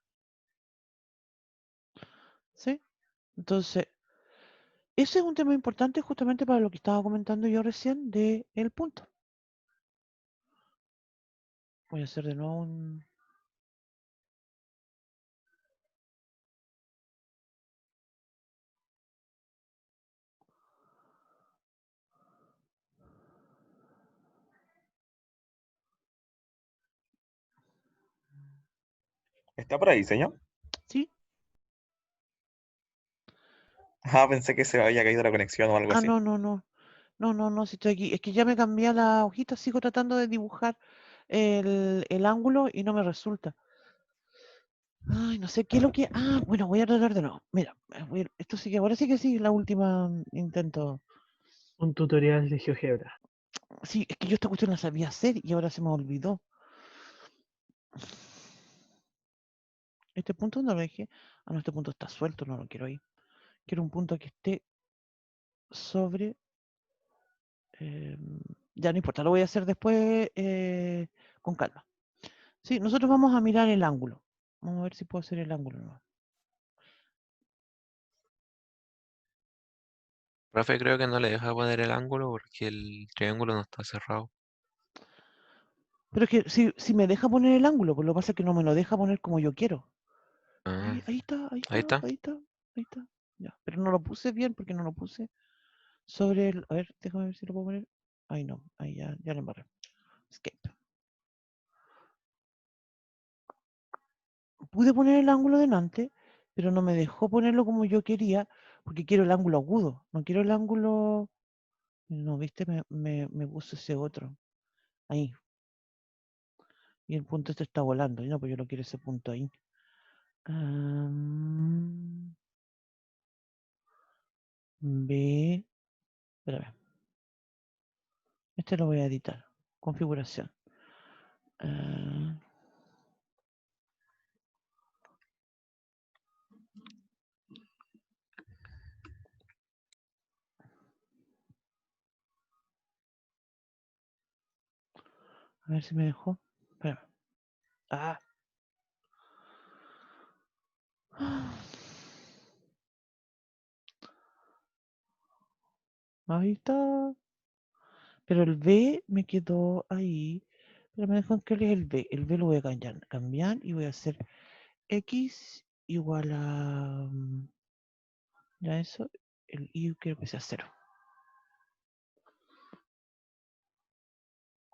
¿Sí? Entonces, ese es un tema importante justamente para lo que estaba comentando yo recién del punto. Voy a hacer de nuevo un... ¿Está por ahí, señor? ¿Sí? Ah, pensé que se había caído la conexión o algo así. No, si estoy aquí. Es que ya me cambié la hojita, sigo tratando de dibujar el ángulo y no me resulta. Ay, no sé qué es lo que... bueno, voy a tratar de nuevo. Mira, esto sí que, ahora sí que sí, la última intento. Un tutorial de GeoGebra. Sí, es que yo esta cuestión la sabía hacer y ahora se me olvidó. Este punto no lo dejé. No, este punto está suelto, no lo quiero ahí. Quiero un punto que esté sobre... ya no importa, lo voy a hacer después con calma. Sí, nosotros vamos a mirar el ángulo. Vamos a ver si puedo hacer el ángulo. ¿No? Profe, creo que no le deja poner el ángulo porque el triángulo no está cerrado. Pero es que si me deja poner el ángulo, pues lo que pasa es que no me lo deja poner como yo quiero. Ah, Ahí está, ahí ahí está, está. ahí está, ahí está. Ya, pero no lo puse bien porque no lo puse sobre el... A ver, déjame ver si lo puedo poner. Ahí no, ahí ya lo embarré. Escape. Pude poner el ángulo delante, pero no me dejó ponerlo como yo quería porque quiero el ángulo agudo. No quiero el ángulo... No, viste, me puse ese otro. Ahí. Y el punto este está volando. Y no, pues yo no quiero ese punto ahí. B. Espérame. Este lo voy a editar. Configuración. A ver si me dejó. Espérame. Ahí está. Pero el B me quedó ahí. Pero me dejó que es el B. El B lo voy a cambiar y voy a hacer X igual a... ya eso. El Y quiero que sea 0.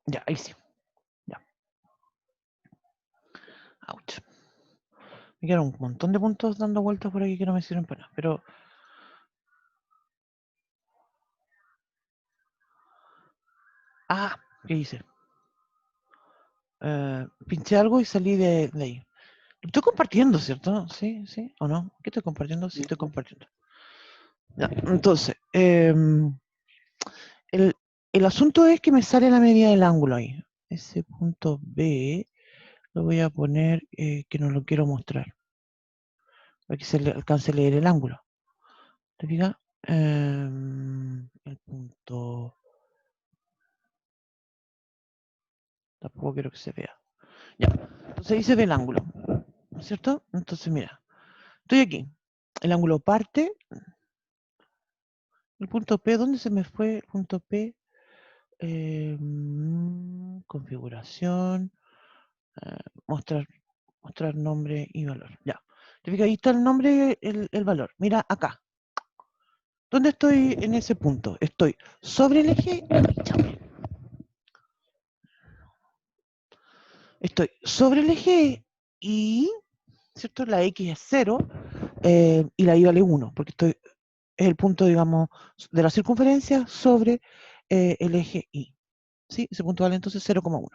Ya, ahí sí. Ya. Ouch. Me quedaron un montón de puntos dando vueltas por aquí que no me sirven para nada. Pero... ¿qué hice? Pinché algo y salí de ahí. Lo estoy compartiendo, ¿cierto? Sí, sí. ¿O no? ¿Qué estoy compartiendo? Sí, estoy compartiendo. Ya, entonces, el asunto es que me sale la medida del ángulo ahí. Ese punto B lo voy a poner que no lo quiero mostrar. Para que se le alcance a leer el ángulo. ¿Te fijas? El punto... Tampoco quiero que se vea. Ya. Entonces ahí se ve el ángulo. ¿No es cierto? Entonces mira. Estoy aquí. El ángulo parte. El punto P. ¿Dónde se me fue el punto P? Configuración. Mostrar nombre y valor. Ya. Te fijas, ahí está el nombre y el valor. Mira acá. ¿Dónde estoy en ese punto? Estoy sobre el eje. Estoy sobre el eje y, ¿cierto? La X es 0 y la Y vale 1, porque es el punto, digamos, de la circunferencia sobre el eje Y. ¿Sí? Ese punto vale entonces 0,1.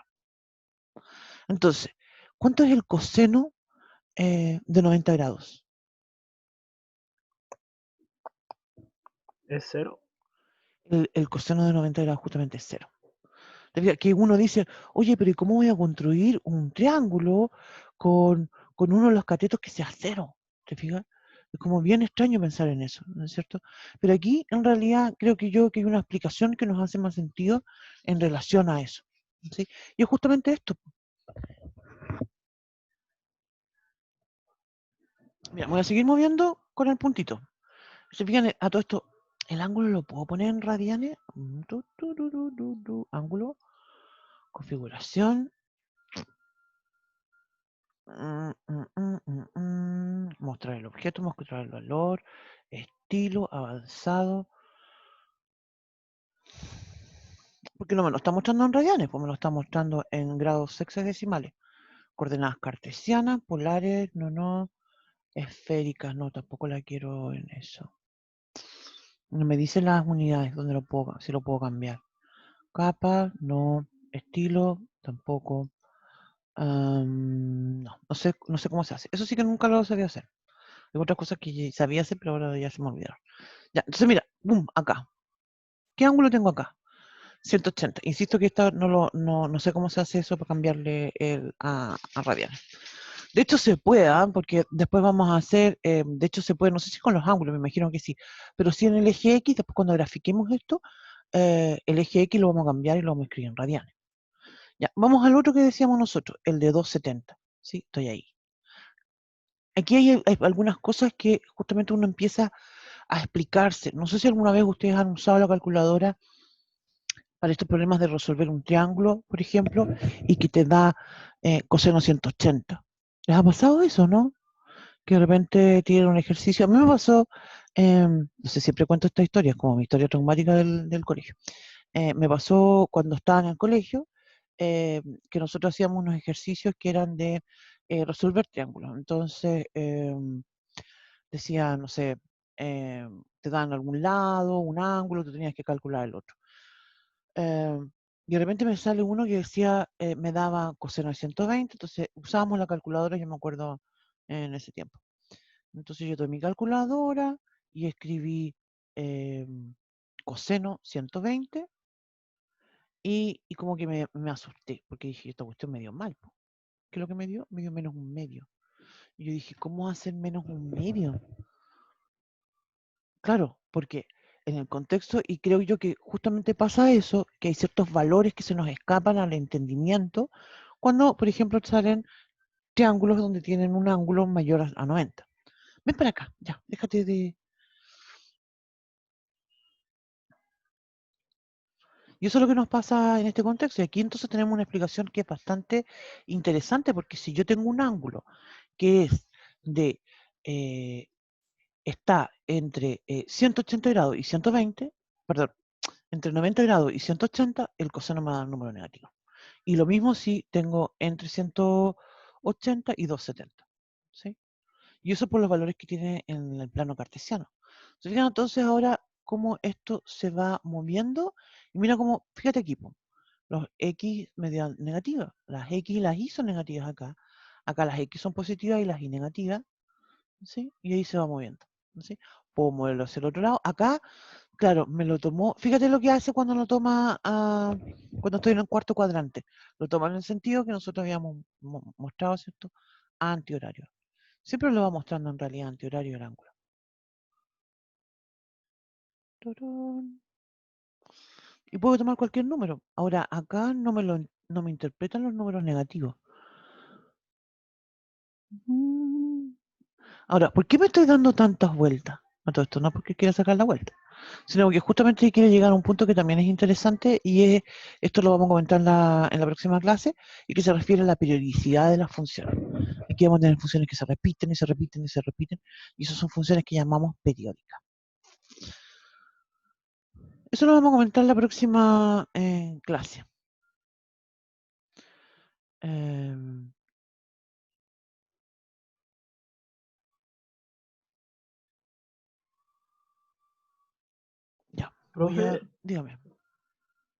Entonces, ¿cuánto es el coseno de 90 grados? Es 0. El coseno de 90 grados justamente es 0. Que uno dice, oye, pero ¿y cómo voy a construir un triángulo con uno de los catetos que sea 0? ¿Te fijas? Es como bien extraño pensar en eso, ¿no es cierto? Pero aquí, en realidad, creo que hay una explicación que nos hace más sentido en relación a eso. ¿Sí? Y es justamente esto. Mira, voy a seguir moviendo con el puntito. ¿Se fijan a todo esto? ¿El ángulo lo puedo poner en radianes? Ángulo, configuración. Mostrar el objeto, mostrar el valor, estilo, avanzado. Porque no me lo está mostrando en radianes, pues me lo está mostrando en grados sexagesimales. Coordenadas cartesianas, polares, no. Esféricas, no, tampoco la quiero en eso. No me dice las unidades donde si lo puedo cambiar. Capa, no. Estilo, tampoco. No sé cómo se hace. Eso sí que nunca lo sabía hacer. Hay otras cosas que sabía hacer, pero ahora ya se me olvidaron. Ya, entonces mira, boom, acá. ¿Qué ángulo tengo acá? 180. Insisto que no sé cómo se hace eso para cambiarle a radianes. De hecho se puede, porque después vamos a hacer, de hecho se puede, no sé si con los ángulos, me imagino que sí, pero sí en el eje X, después cuando grafiquemos esto, el eje X lo vamos a cambiar y lo vamos a escribir en radianes. Ya, vamos al otro que decíamos nosotros, el de 270. Sí, estoy ahí. Aquí hay algunas cosas que justamente uno empieza a explicarse. No sé si alguna vez ustedes han usado la calculadora para estos problemas de resolver un triángulo, por ejemplo, y que te da coseno 180. ¿Les ha pasado eso, no? Que de repente tienen un ejercicio. A mí me pasó, no sé, siempre cuento esta historia, es como mi historia traumática del colegio. Me pasó cuando estaba en el colegio, que nosotros hacíamos unos ejercicios que eran de resolver triángulos. Entonces, decía, no sé, te dan algún lado, un ángulo, tú tenías que calcular el otro. Y de repente me sale uno que decía, me daba coseno de 120, entonces usábamos la calculadora, yo me acuerdo en ese tiempo. Entonces yo tomé mi calculadora y escribí coseno 120 y como que me asusté, porque dije, esta cuestión me dio mal. Po. ¿Qué es lo que me dio? Me dio menos un medio. Y yo dije, ¿cómo hacer menos un medio? Claro, porque en el contexto, y creo yo que justamente pasa eso, que hay ciertos valores que se nos escapan al entendimiento, cuando, por ejemplo, salen triángulos donde tienen un ángulo mayor a 90. Ven para acá, ya, déjate de... Y eso es lo que nos pasa en este contexto. Y aquí entonces tenemos una explicación que es bastante interesante, porque si yo tengo un ángulo que es de... está entre 180 grados y 120, perdón, entre 90 grados y 180, el coseno me da un número negativo. Y lo mismo si tengo entre 180 y 270. ¿Sí? Y eso por los valores que tiene en el plano cartesiano. ¿Se fijan entonces ahora cómo esto se va moviendo? Y mira cómo, fíjate aquí, los X median negativas. Las X y las Y son negativas acá. Acá las X son positivas y las Y negativas. ¿Sí? Y ahí se va moviendo. ¿Sí? Puedo moverlo hacia el otro lado. Acá, claro, me lo tomó. Fíjate lo que hace cuando lo toma, cuando estoy en el cuarto cuadrante. Lo toma en el sentido que nosotros habíamos mostrado, ¿cierto? Antihorario. Siempre lo va mostrando en realidad antihorario el ángulo. ¡Tarán! Y puedo tomar cualquier número. Ahora, acá no me interpretan los números negativos. Ahora, ¿por qué me estoy dando tantas vueltas a todo esto? No porque quiera sacar la vuelta, sino que justamente quiere llegar a un punto que también es interesante y esto lo vamos a comentar en la próxima clase y que se refiere a la periodicidad de las funciones. Aquí vamos a tener funciones que se repiten y se repiten y se repiten y esas son funciones que llamamos periódicas. Eso lo vamos a comentar en la próxima clase. Em, ya, Profe, dígame.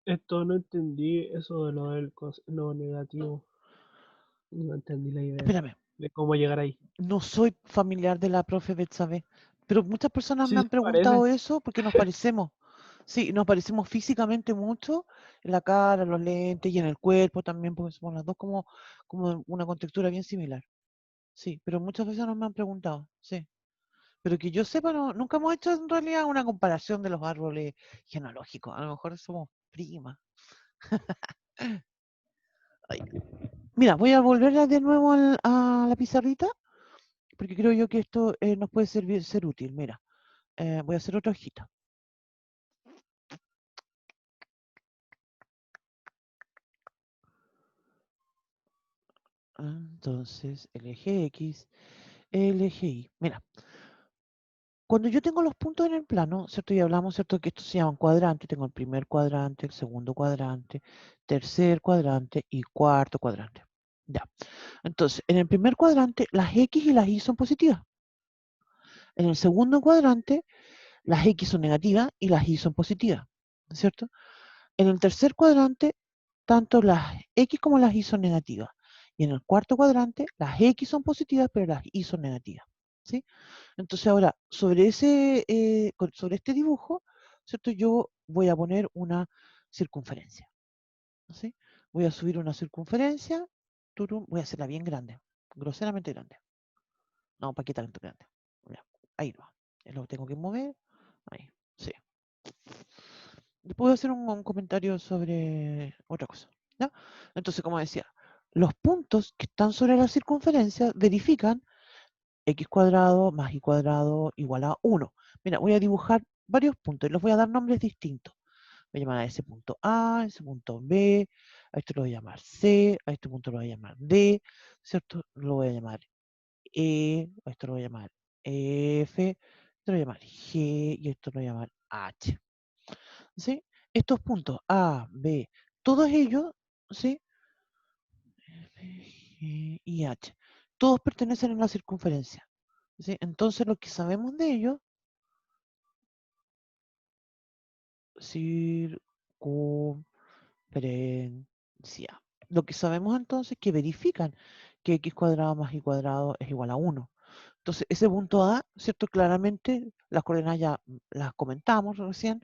esto no entendí, eso de lo del lo negativo. No entendí la idea Espérame, de cómo llegar ahí. no soy familiar de la profe Betsabe, pero muchas personas me Sí, han se parecen. preguntado eso porque nos parecemos. Sí, nos parecemos físicamente mucho, en la cara, en los lentes y en el cuerpo también, porque somos las dos como una contextura bien similar. Sí, pero muchas veces nos me han preguntado, sí. Pero que yo sepa, nunca hemos hecho en realidad una comparación de los árboles genealógicos. A lo mejor somos primas. Ay. Mira, voy a volver de nuevo a la pizarrita, porque creo yo que esto nos puede ser útil. Mira, voy a hacer otra hojita. Entonces, el eje X, el eje Y. Mira, cuando yo tengo los puntos en el plano, ¿cierto? Y hablamos, ¿cierto? Que estos se llaman cuadrantes. Tengo el primer cuadrante, el segundo cuadrante, tercer cuadrante y cuarto cuadrante. Ya. Entonces, en el primer cuadrante, las X y las Y son positivas. En el segundo cuadrante, las X son negativas y las Y son positivas. ¿Cierto? En el tercer cuadrante, tanto las X como las Y son negativas. Y en el cuarto cuadrante, las X son positivas, pero las Y son negativas. ¿Sí? Entonces ahora, sobre este dibujo, ¿cierto? Yo voy a poner una circunferencia. ¿Sí? Voy a subir una circunferencia, voy a hacerla bien grande, groseramente grande. No, ¿para qué tanto grande? Ya, ahí no. Lo tengo que mover. Ahí, sí. Puedo hacer un comentario sobre otra cosa. ¿Ya? Entonces, como decía, los puntos que están sobre la circunferencia verifican x cuadrado más y cuadrado igual a 1. Mira, voy a dibujar varios puntos y los voy a dar nombres distintos. Voy a llamar a ese punto A, a ese punto B, a este lo voy a llamar C, a este punto lo voy a llamar D, ¿cierto? Lo voy a llamar E, a esto lo voy a llamar F, esto lo voy a llamar G y esto lo voy a llamar H. ¿Sí? Estos puntos A, B, todos ellos, ¿sí? F, G y H, todos pertenecen a la circunferencia. ¿Sí? Entonces lo que sabemos de ellos, circunferencia. Lo que sabemos entonces es que verifican que x cuadrado más y cuadrado es igual a 1. Entonces, ese punto A, ¿cierto? Claramente, las coordenadas ya las comentamos recién,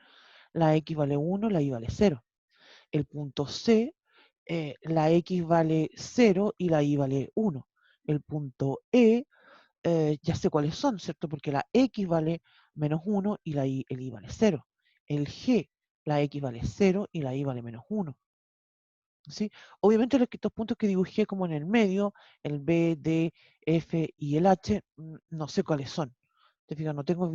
la x vale 1, la y vale 0. El punto C, la x vale 0 y la y vale 1. El punto E, ya sé cuáles son, ¿cierto? Porque la x vale menos 1 y el y vale 0. El G, la x vale 0 y la y vale menos 1. ¿Sí? Obviamente estos puntos que dibujé como en el medio, el B, D, F y el H, no sé cuáles son. Te fijas, no tengo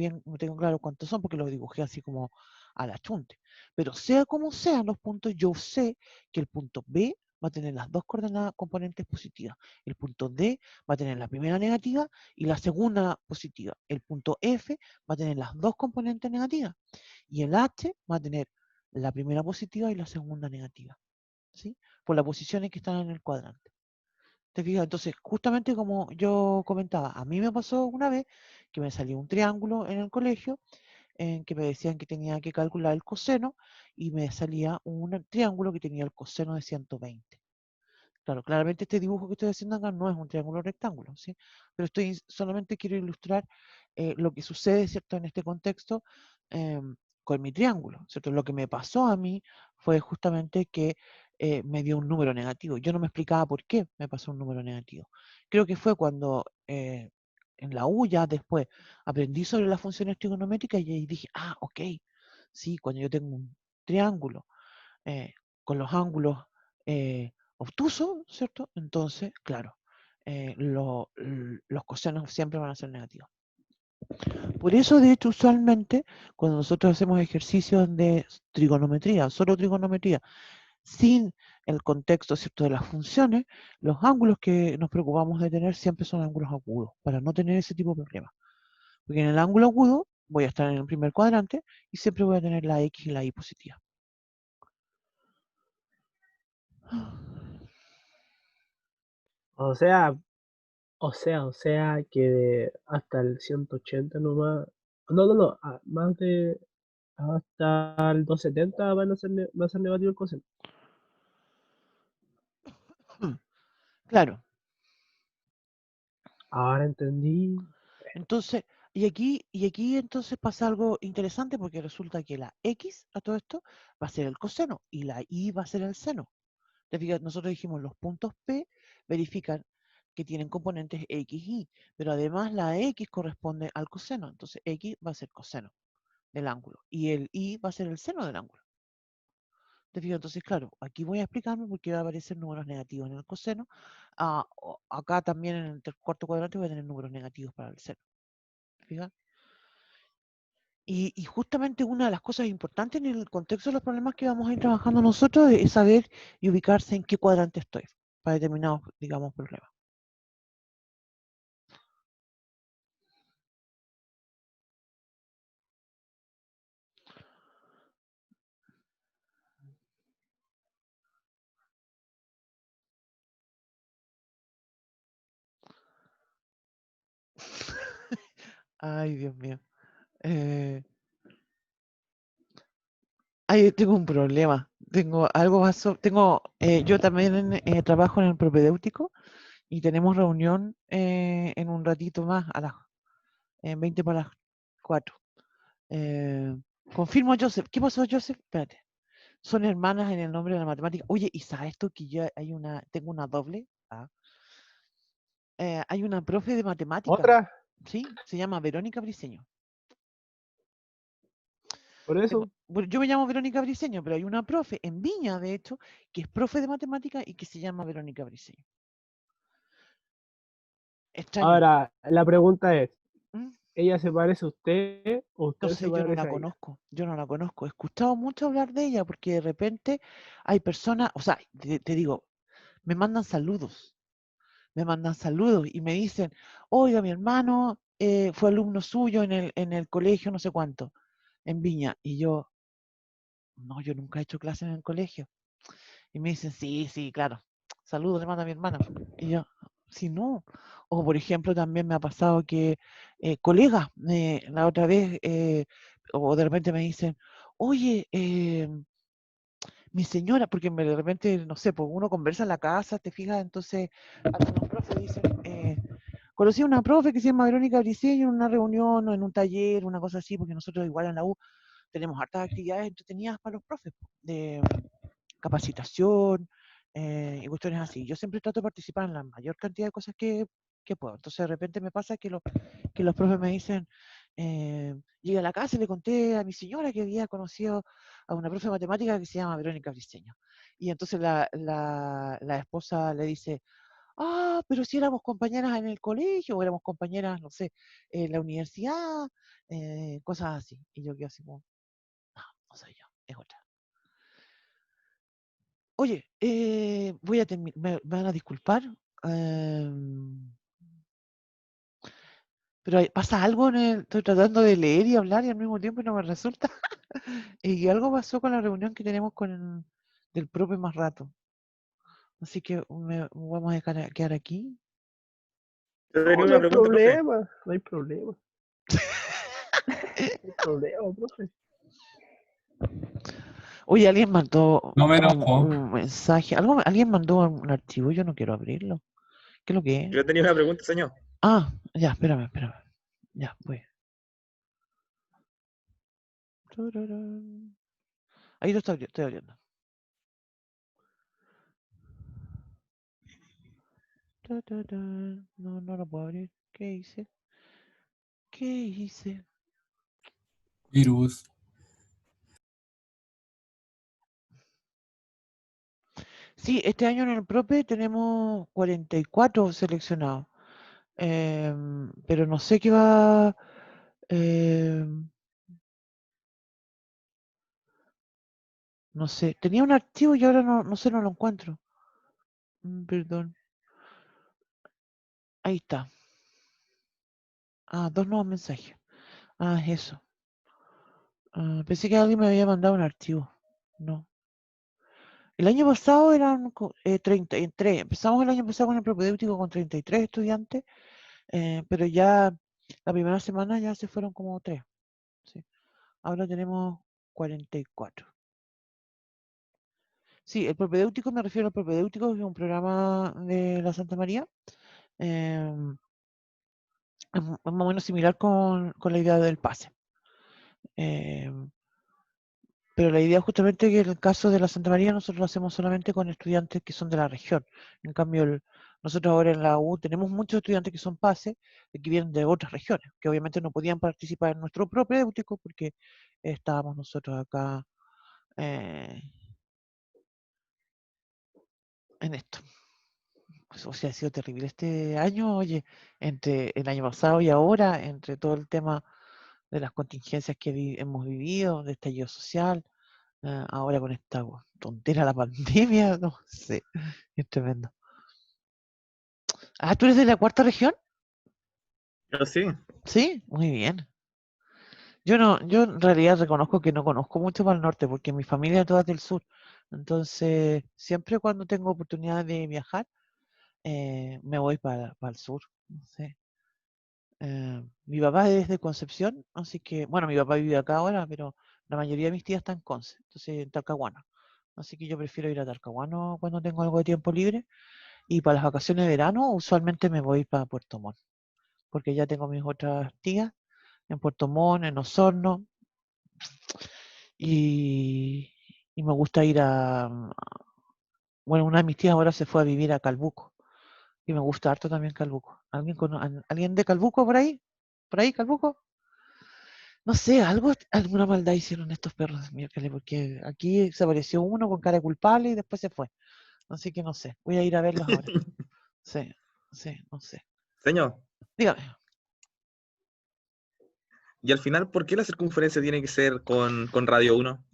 claro cuántos son porque los dibujé así como al achunte. Pero sea como sean los puntos, yo sé que el punto B va a tener las dos coordenadas componentes positivas. El punto D va a tener la primera negativa y la segunda positiva. El punto F va a tener las dos componentes negativas. Y el H va a tener la primera positiva y la segunda negativa. ¿Sí? Por las posiciones que están en el cuadrante. ¿Te fijas? Entonces, justamente como yo comentaba, a mí me pasó una vez que me salió un triángulo en el colegio en que me decían que tenía que calcular el coseno y me salía un triángulo que tenía el coseno de 120. Claro, claramente este dibujo que estoy haciendo acá no es un triángulo rectángulo, ¿sí? Pero solamente quiero ilustrar lo que sucede, ¿cierto? En este contexto con mi triángulo, ¿cierto? Lo que me pasó a mí fue justamente que me dio un número negativo. Yo no me explicaba por qué me pasó un número negativo. Creo que fue cuando en la U ya después aprendí sobre las funciones trigonométricas y ahí dije, ah, ok, sí, cuando yo tengo un triángulo eh, con los ángulos obtusos, ¿cierto? Entonces, claro, los cosenos siempre van a ser negativos. Por eso, de hecho, usualmente, cuando nosotros hacemos ejercicios de trigonometría, solo trigonometría, sin el contexto, ¿cierto?, de las funciones, los ángulos que nos preocupamos de tener siempre son ángulos agudos, para no tener ese tipo de problemas. Porque en el ángulo agudo, voy a estar en el primer cuadrante y siempre voy a tener la X y la Y positiva. O sea, que hasta el 180 nomás. No, más de hasta el 270 va a ser negativo el coseno. Claro. Ahora entendí. Entonces, y aquí entonces pasa algo interesante porque resulta que la X a todo esto va a ser el coseno y la Y va a ser el seno. ¿Te fijas? Nosotros dijimos los puntos P verifican que tienen componentes X y Y, pero además la X corresponde al coseno, entonces X va a ser coseno del ángulo y el Y va a ser el seno del ángulo. ¿Te fijas? Entonces, claro, aquí voy a explicarme por qué va a aparecer números negativos en el coseno. Acá también en el cuarto cuadrante voy a tener números negativos para el seno. ¿Te fijas? Y justamente una de las cosas importantes en el contexto de los problemas que vamos a ir trabajando nosotros es saber y ubicarse en qué cuadrante estoy para determinados, digamos, problemas. Ay, Dios mío. Tengo un problema. Tengo algo más. Yo también trabajo en el propedéutico y tenemos reunión en un ratito más, en 20 para las 4. Confirmo a Joseph. ¿Qué pasó, Joseph? Espérate. Son hermanas en el nombre de la matemática. Oye, ¿y sabes esto que yo tengo una doble? Hay una profe de matemática, Otra, ¿sí? Se llama Verónica Briceño. por eso. Bueno, yo me llamo Verónica Briceño, pero hay una profe en Viña, de hecho, que es profe de matemática y que se llama Verónica Briceño. Extraño. Ahora, la pregunta es, ¿Mm? ¿ella se parece a usted o No usted se sé, yo no parece la a ella? conozco. Yo no la conozco. He escuchado mucho hablar de ella porque de repente hay personas, o sea, te digo, me mandan saludos. Me mandan saludos y me dicen, oiga, mi hermano fue alumno suyo en el colegio, no sé cuánto, en Viña. Y yo, no, yo nunca he hecho clases en el colegio. Y me dicen, sí, sí, claro. Saludos, le manda a mi hermana. Y yo, sí, no. O por ejemplo, también me ha pasado que colegas, la otra vez, o de repente me dicen, oye, mi señora, porque de repente, no sé, pues uno conversa en la casa, te fijas, entonces algunos profes dicen, conocí a una profe que se llama Verónica Briceño en una reunión o en un taller, una cosa así, porque nosotros igual en la U tenemos hartas actividades entretenidas para los profes, de capacitación y cuestiones así. Yo siempre trato de participar en la mayor cantidad de cosas que puedo. Entonces de repente me pasa que los profes me dicen, llegué a la casa y le conté a mi señora que había conocido a una profe de matemática que se llama Verónica Briceño. Y entonces la esposa le dice, pero si éramos compañeras en el colegio, o éramos compañeras, no sé, en la universidad, cosas así. Y yo quedo así como, no, no soy yo, es otra. Oye, voy a terminar, me van a disculpar, em, pero pasa algo estoy tratando de leer y hablar y al mismo tiempo no me resulta. Y algo pasó con la reunión que tenemos del profe más rato. Así que vamos a quedar aquí. Yo No, tenía no una hay pregunta, profe. problema, no hay problema. No hay problema, profe. Oye, alguien mandó No me enojo. un mensaje. Alguien mandó un archivo, yo no quiero abrirlo. ¿Qué es lo que es? Yo tenía una pregunta, señor. Ya, espérame. Ya, voy. Tururún. Ahí lo estoy abriendo. No, no lo puedo abrir. ¿Qué hice? ¿Qué hice? Virus. Sí, este año en el PROPE tenemos 44 seleccionados. Pero no sé qué va. No sé. Tenía un archivo y ahora no sé, no lo encuentro. Perdón. Ahí está. Dos nuevos mensajes. Ah, es eso. Pensé que alguien me había mandado un archivo. No. El año pasado eran 33. Empezamos el año pasado con el propedéutico con 33 estudiantes, pero ya la primera semana ya se fueron como 3. Sí. Ahora tenemos 44. Sí, el propedéutico, me refiero al propedéutico, que es un programa de la Santa María. em, es más o menos similar con la idea del pase. Em, Pero la idea justamente que en el caso de la Santa María nosotros lo hacemos solamente con estudiantes que son de la región. En cambio, nosotros ahora en la U tenemos muchos estudiantes que son PASE, que vienen de otras regiones, que obviamente no podían participar en nuestro propedéutico porque estábamos nosotros acá en esto. Pues, o sea, ha sido terrible este año, oye, entre el año pasado y ahora, entre todo el tema de las contingencias que hemos vivido, de estallido social. Ahora con esta tontera la pandemia, no sé, es tremendo. Ah, ¿tú eres de la cuarta región? Yo sí. Sí, muy bien. Yo en realidad reconozco que no conozco mucho para el norte, porque mi familia toda es del sur. Entonces, siempre cuando tengo oportunidad de viajar, me voy para el sur. No sé. Mi papá es de Concepción, así que, bueno, mi papá vive acá ahora, pero la mayoría de mis tías están en Conce, entonces en Talcahuano. Así que yo prefiero ir a Talcahuano cuando tengo algo de tiempo libre. Y para las vacaciones de verano, usualmente me voy para Puerto Montt, porque ya tengo mis otras tías en Puerto Montt, en Osorno, y, y me gusta ir bueno, una de mis tías ahora se fue a vivir a Calbuco, y me gusta harto también Calbuco. ¿Alguien de Calbuco por ahí? ¿Por ahí, Calbuco? No sé, alguna maldad hicieron estos perros de miércoles, porque aquí se apareció uno con cara de culpable y después se fue. Así que no sé, voy a ir a verlos ahora. Sí, sí, no sé. Señor, Dígame. y al final, ¿por qué la circunferencia tiene que ser con Radio 1?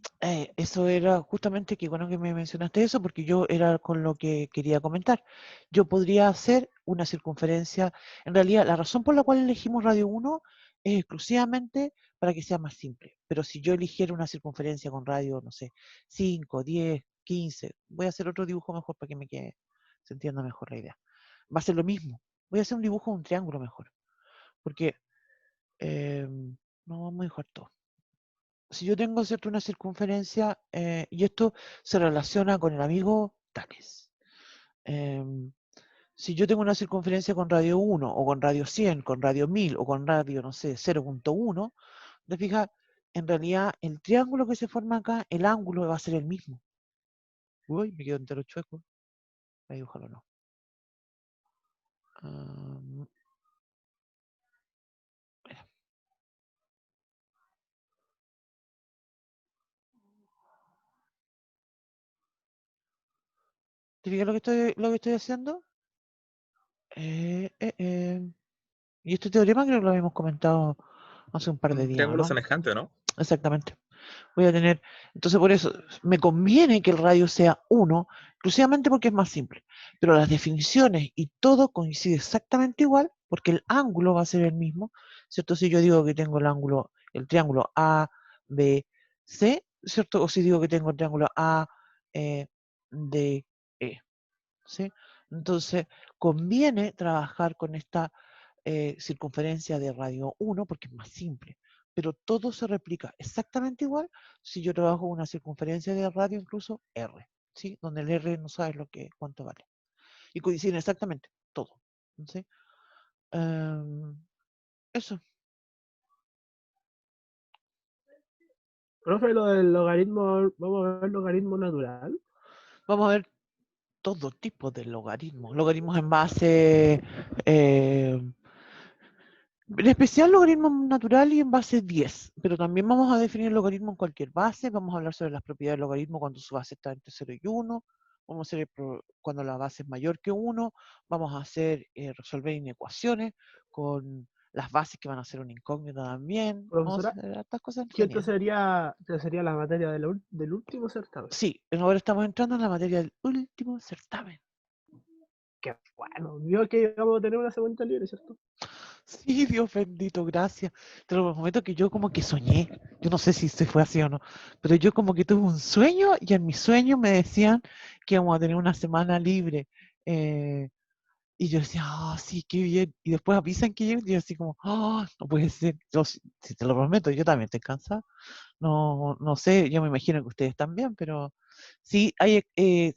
Eso era justamente que bueno que me mencionaste eso, porque yo era con lo que quería comentar. Yo podría hacer una circunferencia, en realidad la razón por la cual elegimos Radio 1 es exclusivamente para que sea más simple, pero si yo eligiera una circunferencia con radio, no sé, 5, 10, 15, voy a hacer otro dibujo mejor para que se entienda mejor la idea. Va a ser lo mismo, voy a hacer un dibujo de un triángulo mejor, porque eh, no vamos a dibujar todo. Si yo tengo cierto una circunferencia, y esto se relaciona con el amigo Tanes. Si yo tengo una circunferencia con radio 1, o con radio 100, con radio 1000, o con radio, no sé, 0.1, te fijas, en realidad el triángulo que se forma acá, el ángulo va a ser el mismo. Uy, me quedo entero chueco. Ahí ojalá no. Mira. ¿Te fijas lo que estoy haciendo? Y este teorema creo que lo habíamos comentado hace un par de Un días, triángulo ¿no? semejante, ¿no? Exactamente. Voy a tener, entonces por eso me conviene que el radio sea 1, exclusivamente porque es más simple. Pero las definiciones y todo coincide exactamente igual, porque el ángulo va a ser el mismo, ¿cierto? Si yo digo que tengo el triángulo A, B, C, ¿cierto? O si digo que tengo el triángulo A, D, E, ¿sí? Entonces, conviene trabajar con esta circunferencia de radio 1 porque es más simple, pero todo se replica exactamente igual si yo trabajo una circunferencia de radio incluso R, ¿sí? Donde el R no sabes cuánto vale. Y coinciden exactamente todo. ¿Sí? Eso. Profe, lo del logaritmo, vamos a ver logaritmo natural. Vamos a ver todo tipo de logaritmos. Logaritmos en base en especial logaritmo natural y en base 10, pero también vamos a definir el logaritmo en cualquier base, vamos a hablar sobre las propiedades del logaritmo cuando su base está entre 0 y 1, vamos a hacer cuando la base es mayor que 1, vamos a hacer resolver inecuaciones con las bases que van a ser una incógnita también, vamos a Profesora, hacer estas cosas que entretenidas. esta sería la materia del último certamen. Sí, ahora estamos entrando en la materia del último certamen. Qué bueno, vio que vamos a tener una segunda libre, ¿cierto? Sí, Dios bendito, gracias. Te lo prometo que yo como que soñé. Yo no sé si se fue así o no, pero yo como que tuve un sueño y en mi sueño me decían que íbamos a tener una semana libre. eh, y yo decía, ah, sí, qué bien. Y después avisan que llego y yo así como, ah, no puede ser. Yo, si te lo prometo, yo también estoy cansada. No, no sé, yo me imagino que ustedes también, pero sí,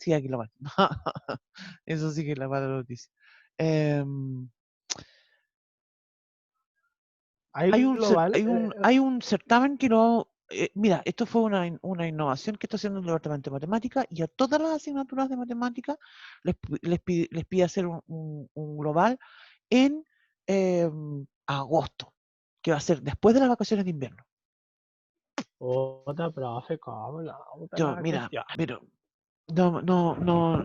sí, aquí lo van. Eso sí que es la mala noticia. Em, Hay Hay un, cer- global, hay un certamen que lo... mira, esto fue una innovación que está haciendo el Departamento de Matemática y a todas las asignaturas de matemática les pide hacer un global en agosto, que va a ser después de las vacaciones de invierno. otra profe, ¿cómo la puta Yo, la mira, cuestión? pero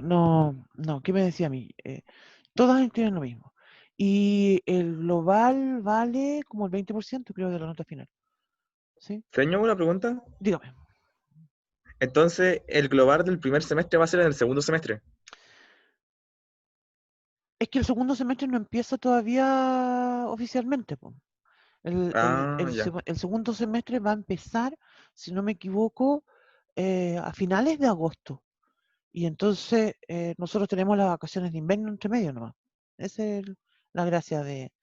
no, ¿qué me decía a mí? Todas tienen lo mismo. Y el global vale como el 20%, creo, de la nota final. ¿Sí? Señor, una pregunta. Dígame. Entonces, ¿el global del primer semestre va a ser en el segundo semestre? Es que el segundo semestre no empieza todavía oficialmente, po. Ah, ya. El segundo semestre va a empezar, si no me equivoco, a finales de agosto. Y entonces nosotros tenemos las vacaciones de invierno entre medio nomás. Esa es la gracia de,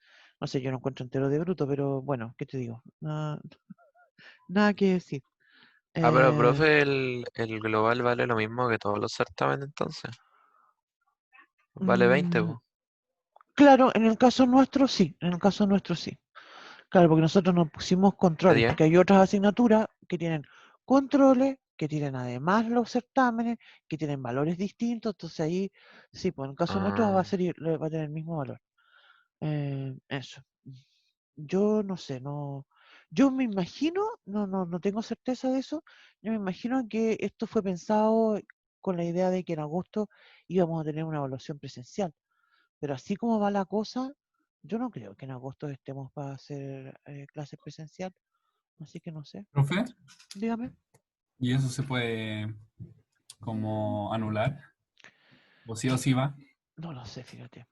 no sé, yo no encuentro entero de bruto, pero bueno, ¿qué te digo? Nada que decir. Ah, pero Eh, profe, el global vale lo mismo que todos los certámenes entonces. Vale 20, mm, po. claro, en el caso nuestro sí, en el caso nuestro sí. Claro, porque nosotros nos pusimos ¿A controles, 10? porque hay otras asignaturas que tienen controles, que tienen además los certámenes, que tienen valores distintos, entonces ahí, sí, pues en el caso nuestro va a Ah, ser, va a tener el mismo valor. Eso. Yo no sé, yo me imagino, no tengo certeza de eso, yo me imagino que esto fue pensado con la idea de que en agosto íbamos a tener una evaluación presencial, pero así como va la cosa, yo no creo que en agosto estemos para hacer clases presencial, así que no sé, Profe, dígame. ¿y eso se puede como anular? ¿O sí va? No lo sé, fíjate.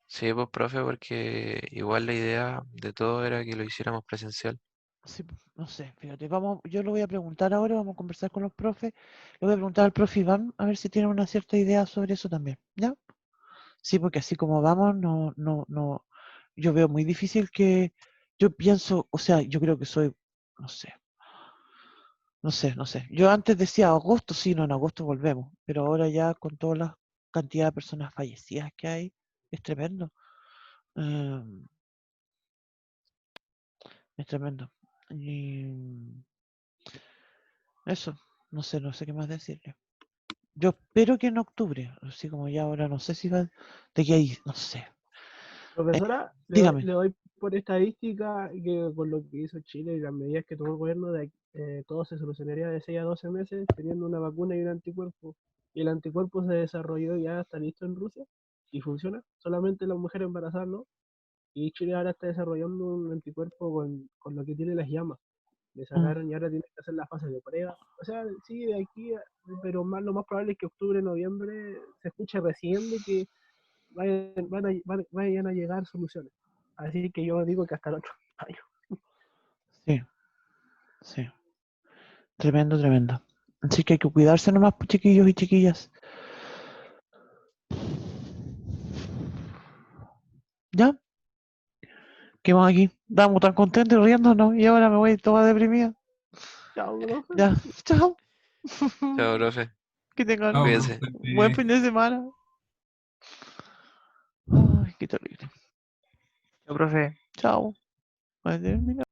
sí, pues profe, porque igual la idea de todo era que lo hiciéramos presencial. Sí, no sé, fíjate, yo lo voy a preguntar ahora, vamos a conversar con los profes, le voy a preguntar al profe Iván a ver si tiene una cierta idea sobre eso también, ¿ya? Sí, porque así como vamos, no, yo veo muy difícil que, yo pienso, o sea, yo creo que soy, no sé, no sé. Yo antes decía agosto, sí, no, en agosto volvemos, pero ahora ya con toda la cantidad de personas fallecidas que hay, es tremendo. em, es tremendo. Y eso, no sé qué más decirle. Yo espero que en octubre, así como ya ahora no sé si va, de que ahí, no sé. Profesora, Dígame. le doy por estadística que con lo que hizo Chile y las medidas que tomó el gobierno, todo se solucionaría de 6 a 12 meses teniendo una vacuna y un anticuerpo. Y el anticuerpo se desarrolló y ya está listo en Rusia y funciona. Solamente las mujeres embarazadas no. Y Chile ahora está desarrollando un anticuerpo con lo que tiene las llamas. Le Mm, sacaron y ahora tienen que hacer la fase de prueba. O sea, sí, de aquí, pero lo más probable es que octubre, noviembre se escuche recién de que vayan a llegar soluciones. Así que yo digo que hasta el otro año. sí, sí. Tremendo, tremendo. Así que hay que cuidarse nomás, pues, chiquillos y chiquillas. ¿Ya? ¿Qué más aquí? Estábamos tan contentos y riéndonos y ahora me voy toda deprimida. Chao, profe. Ya, chao. Chao, profe. Que tengan Chao, Cuídese. un buen profe. fin de semana. Ay, qué terrible. Chao, profe. Chao. Voy a terminar.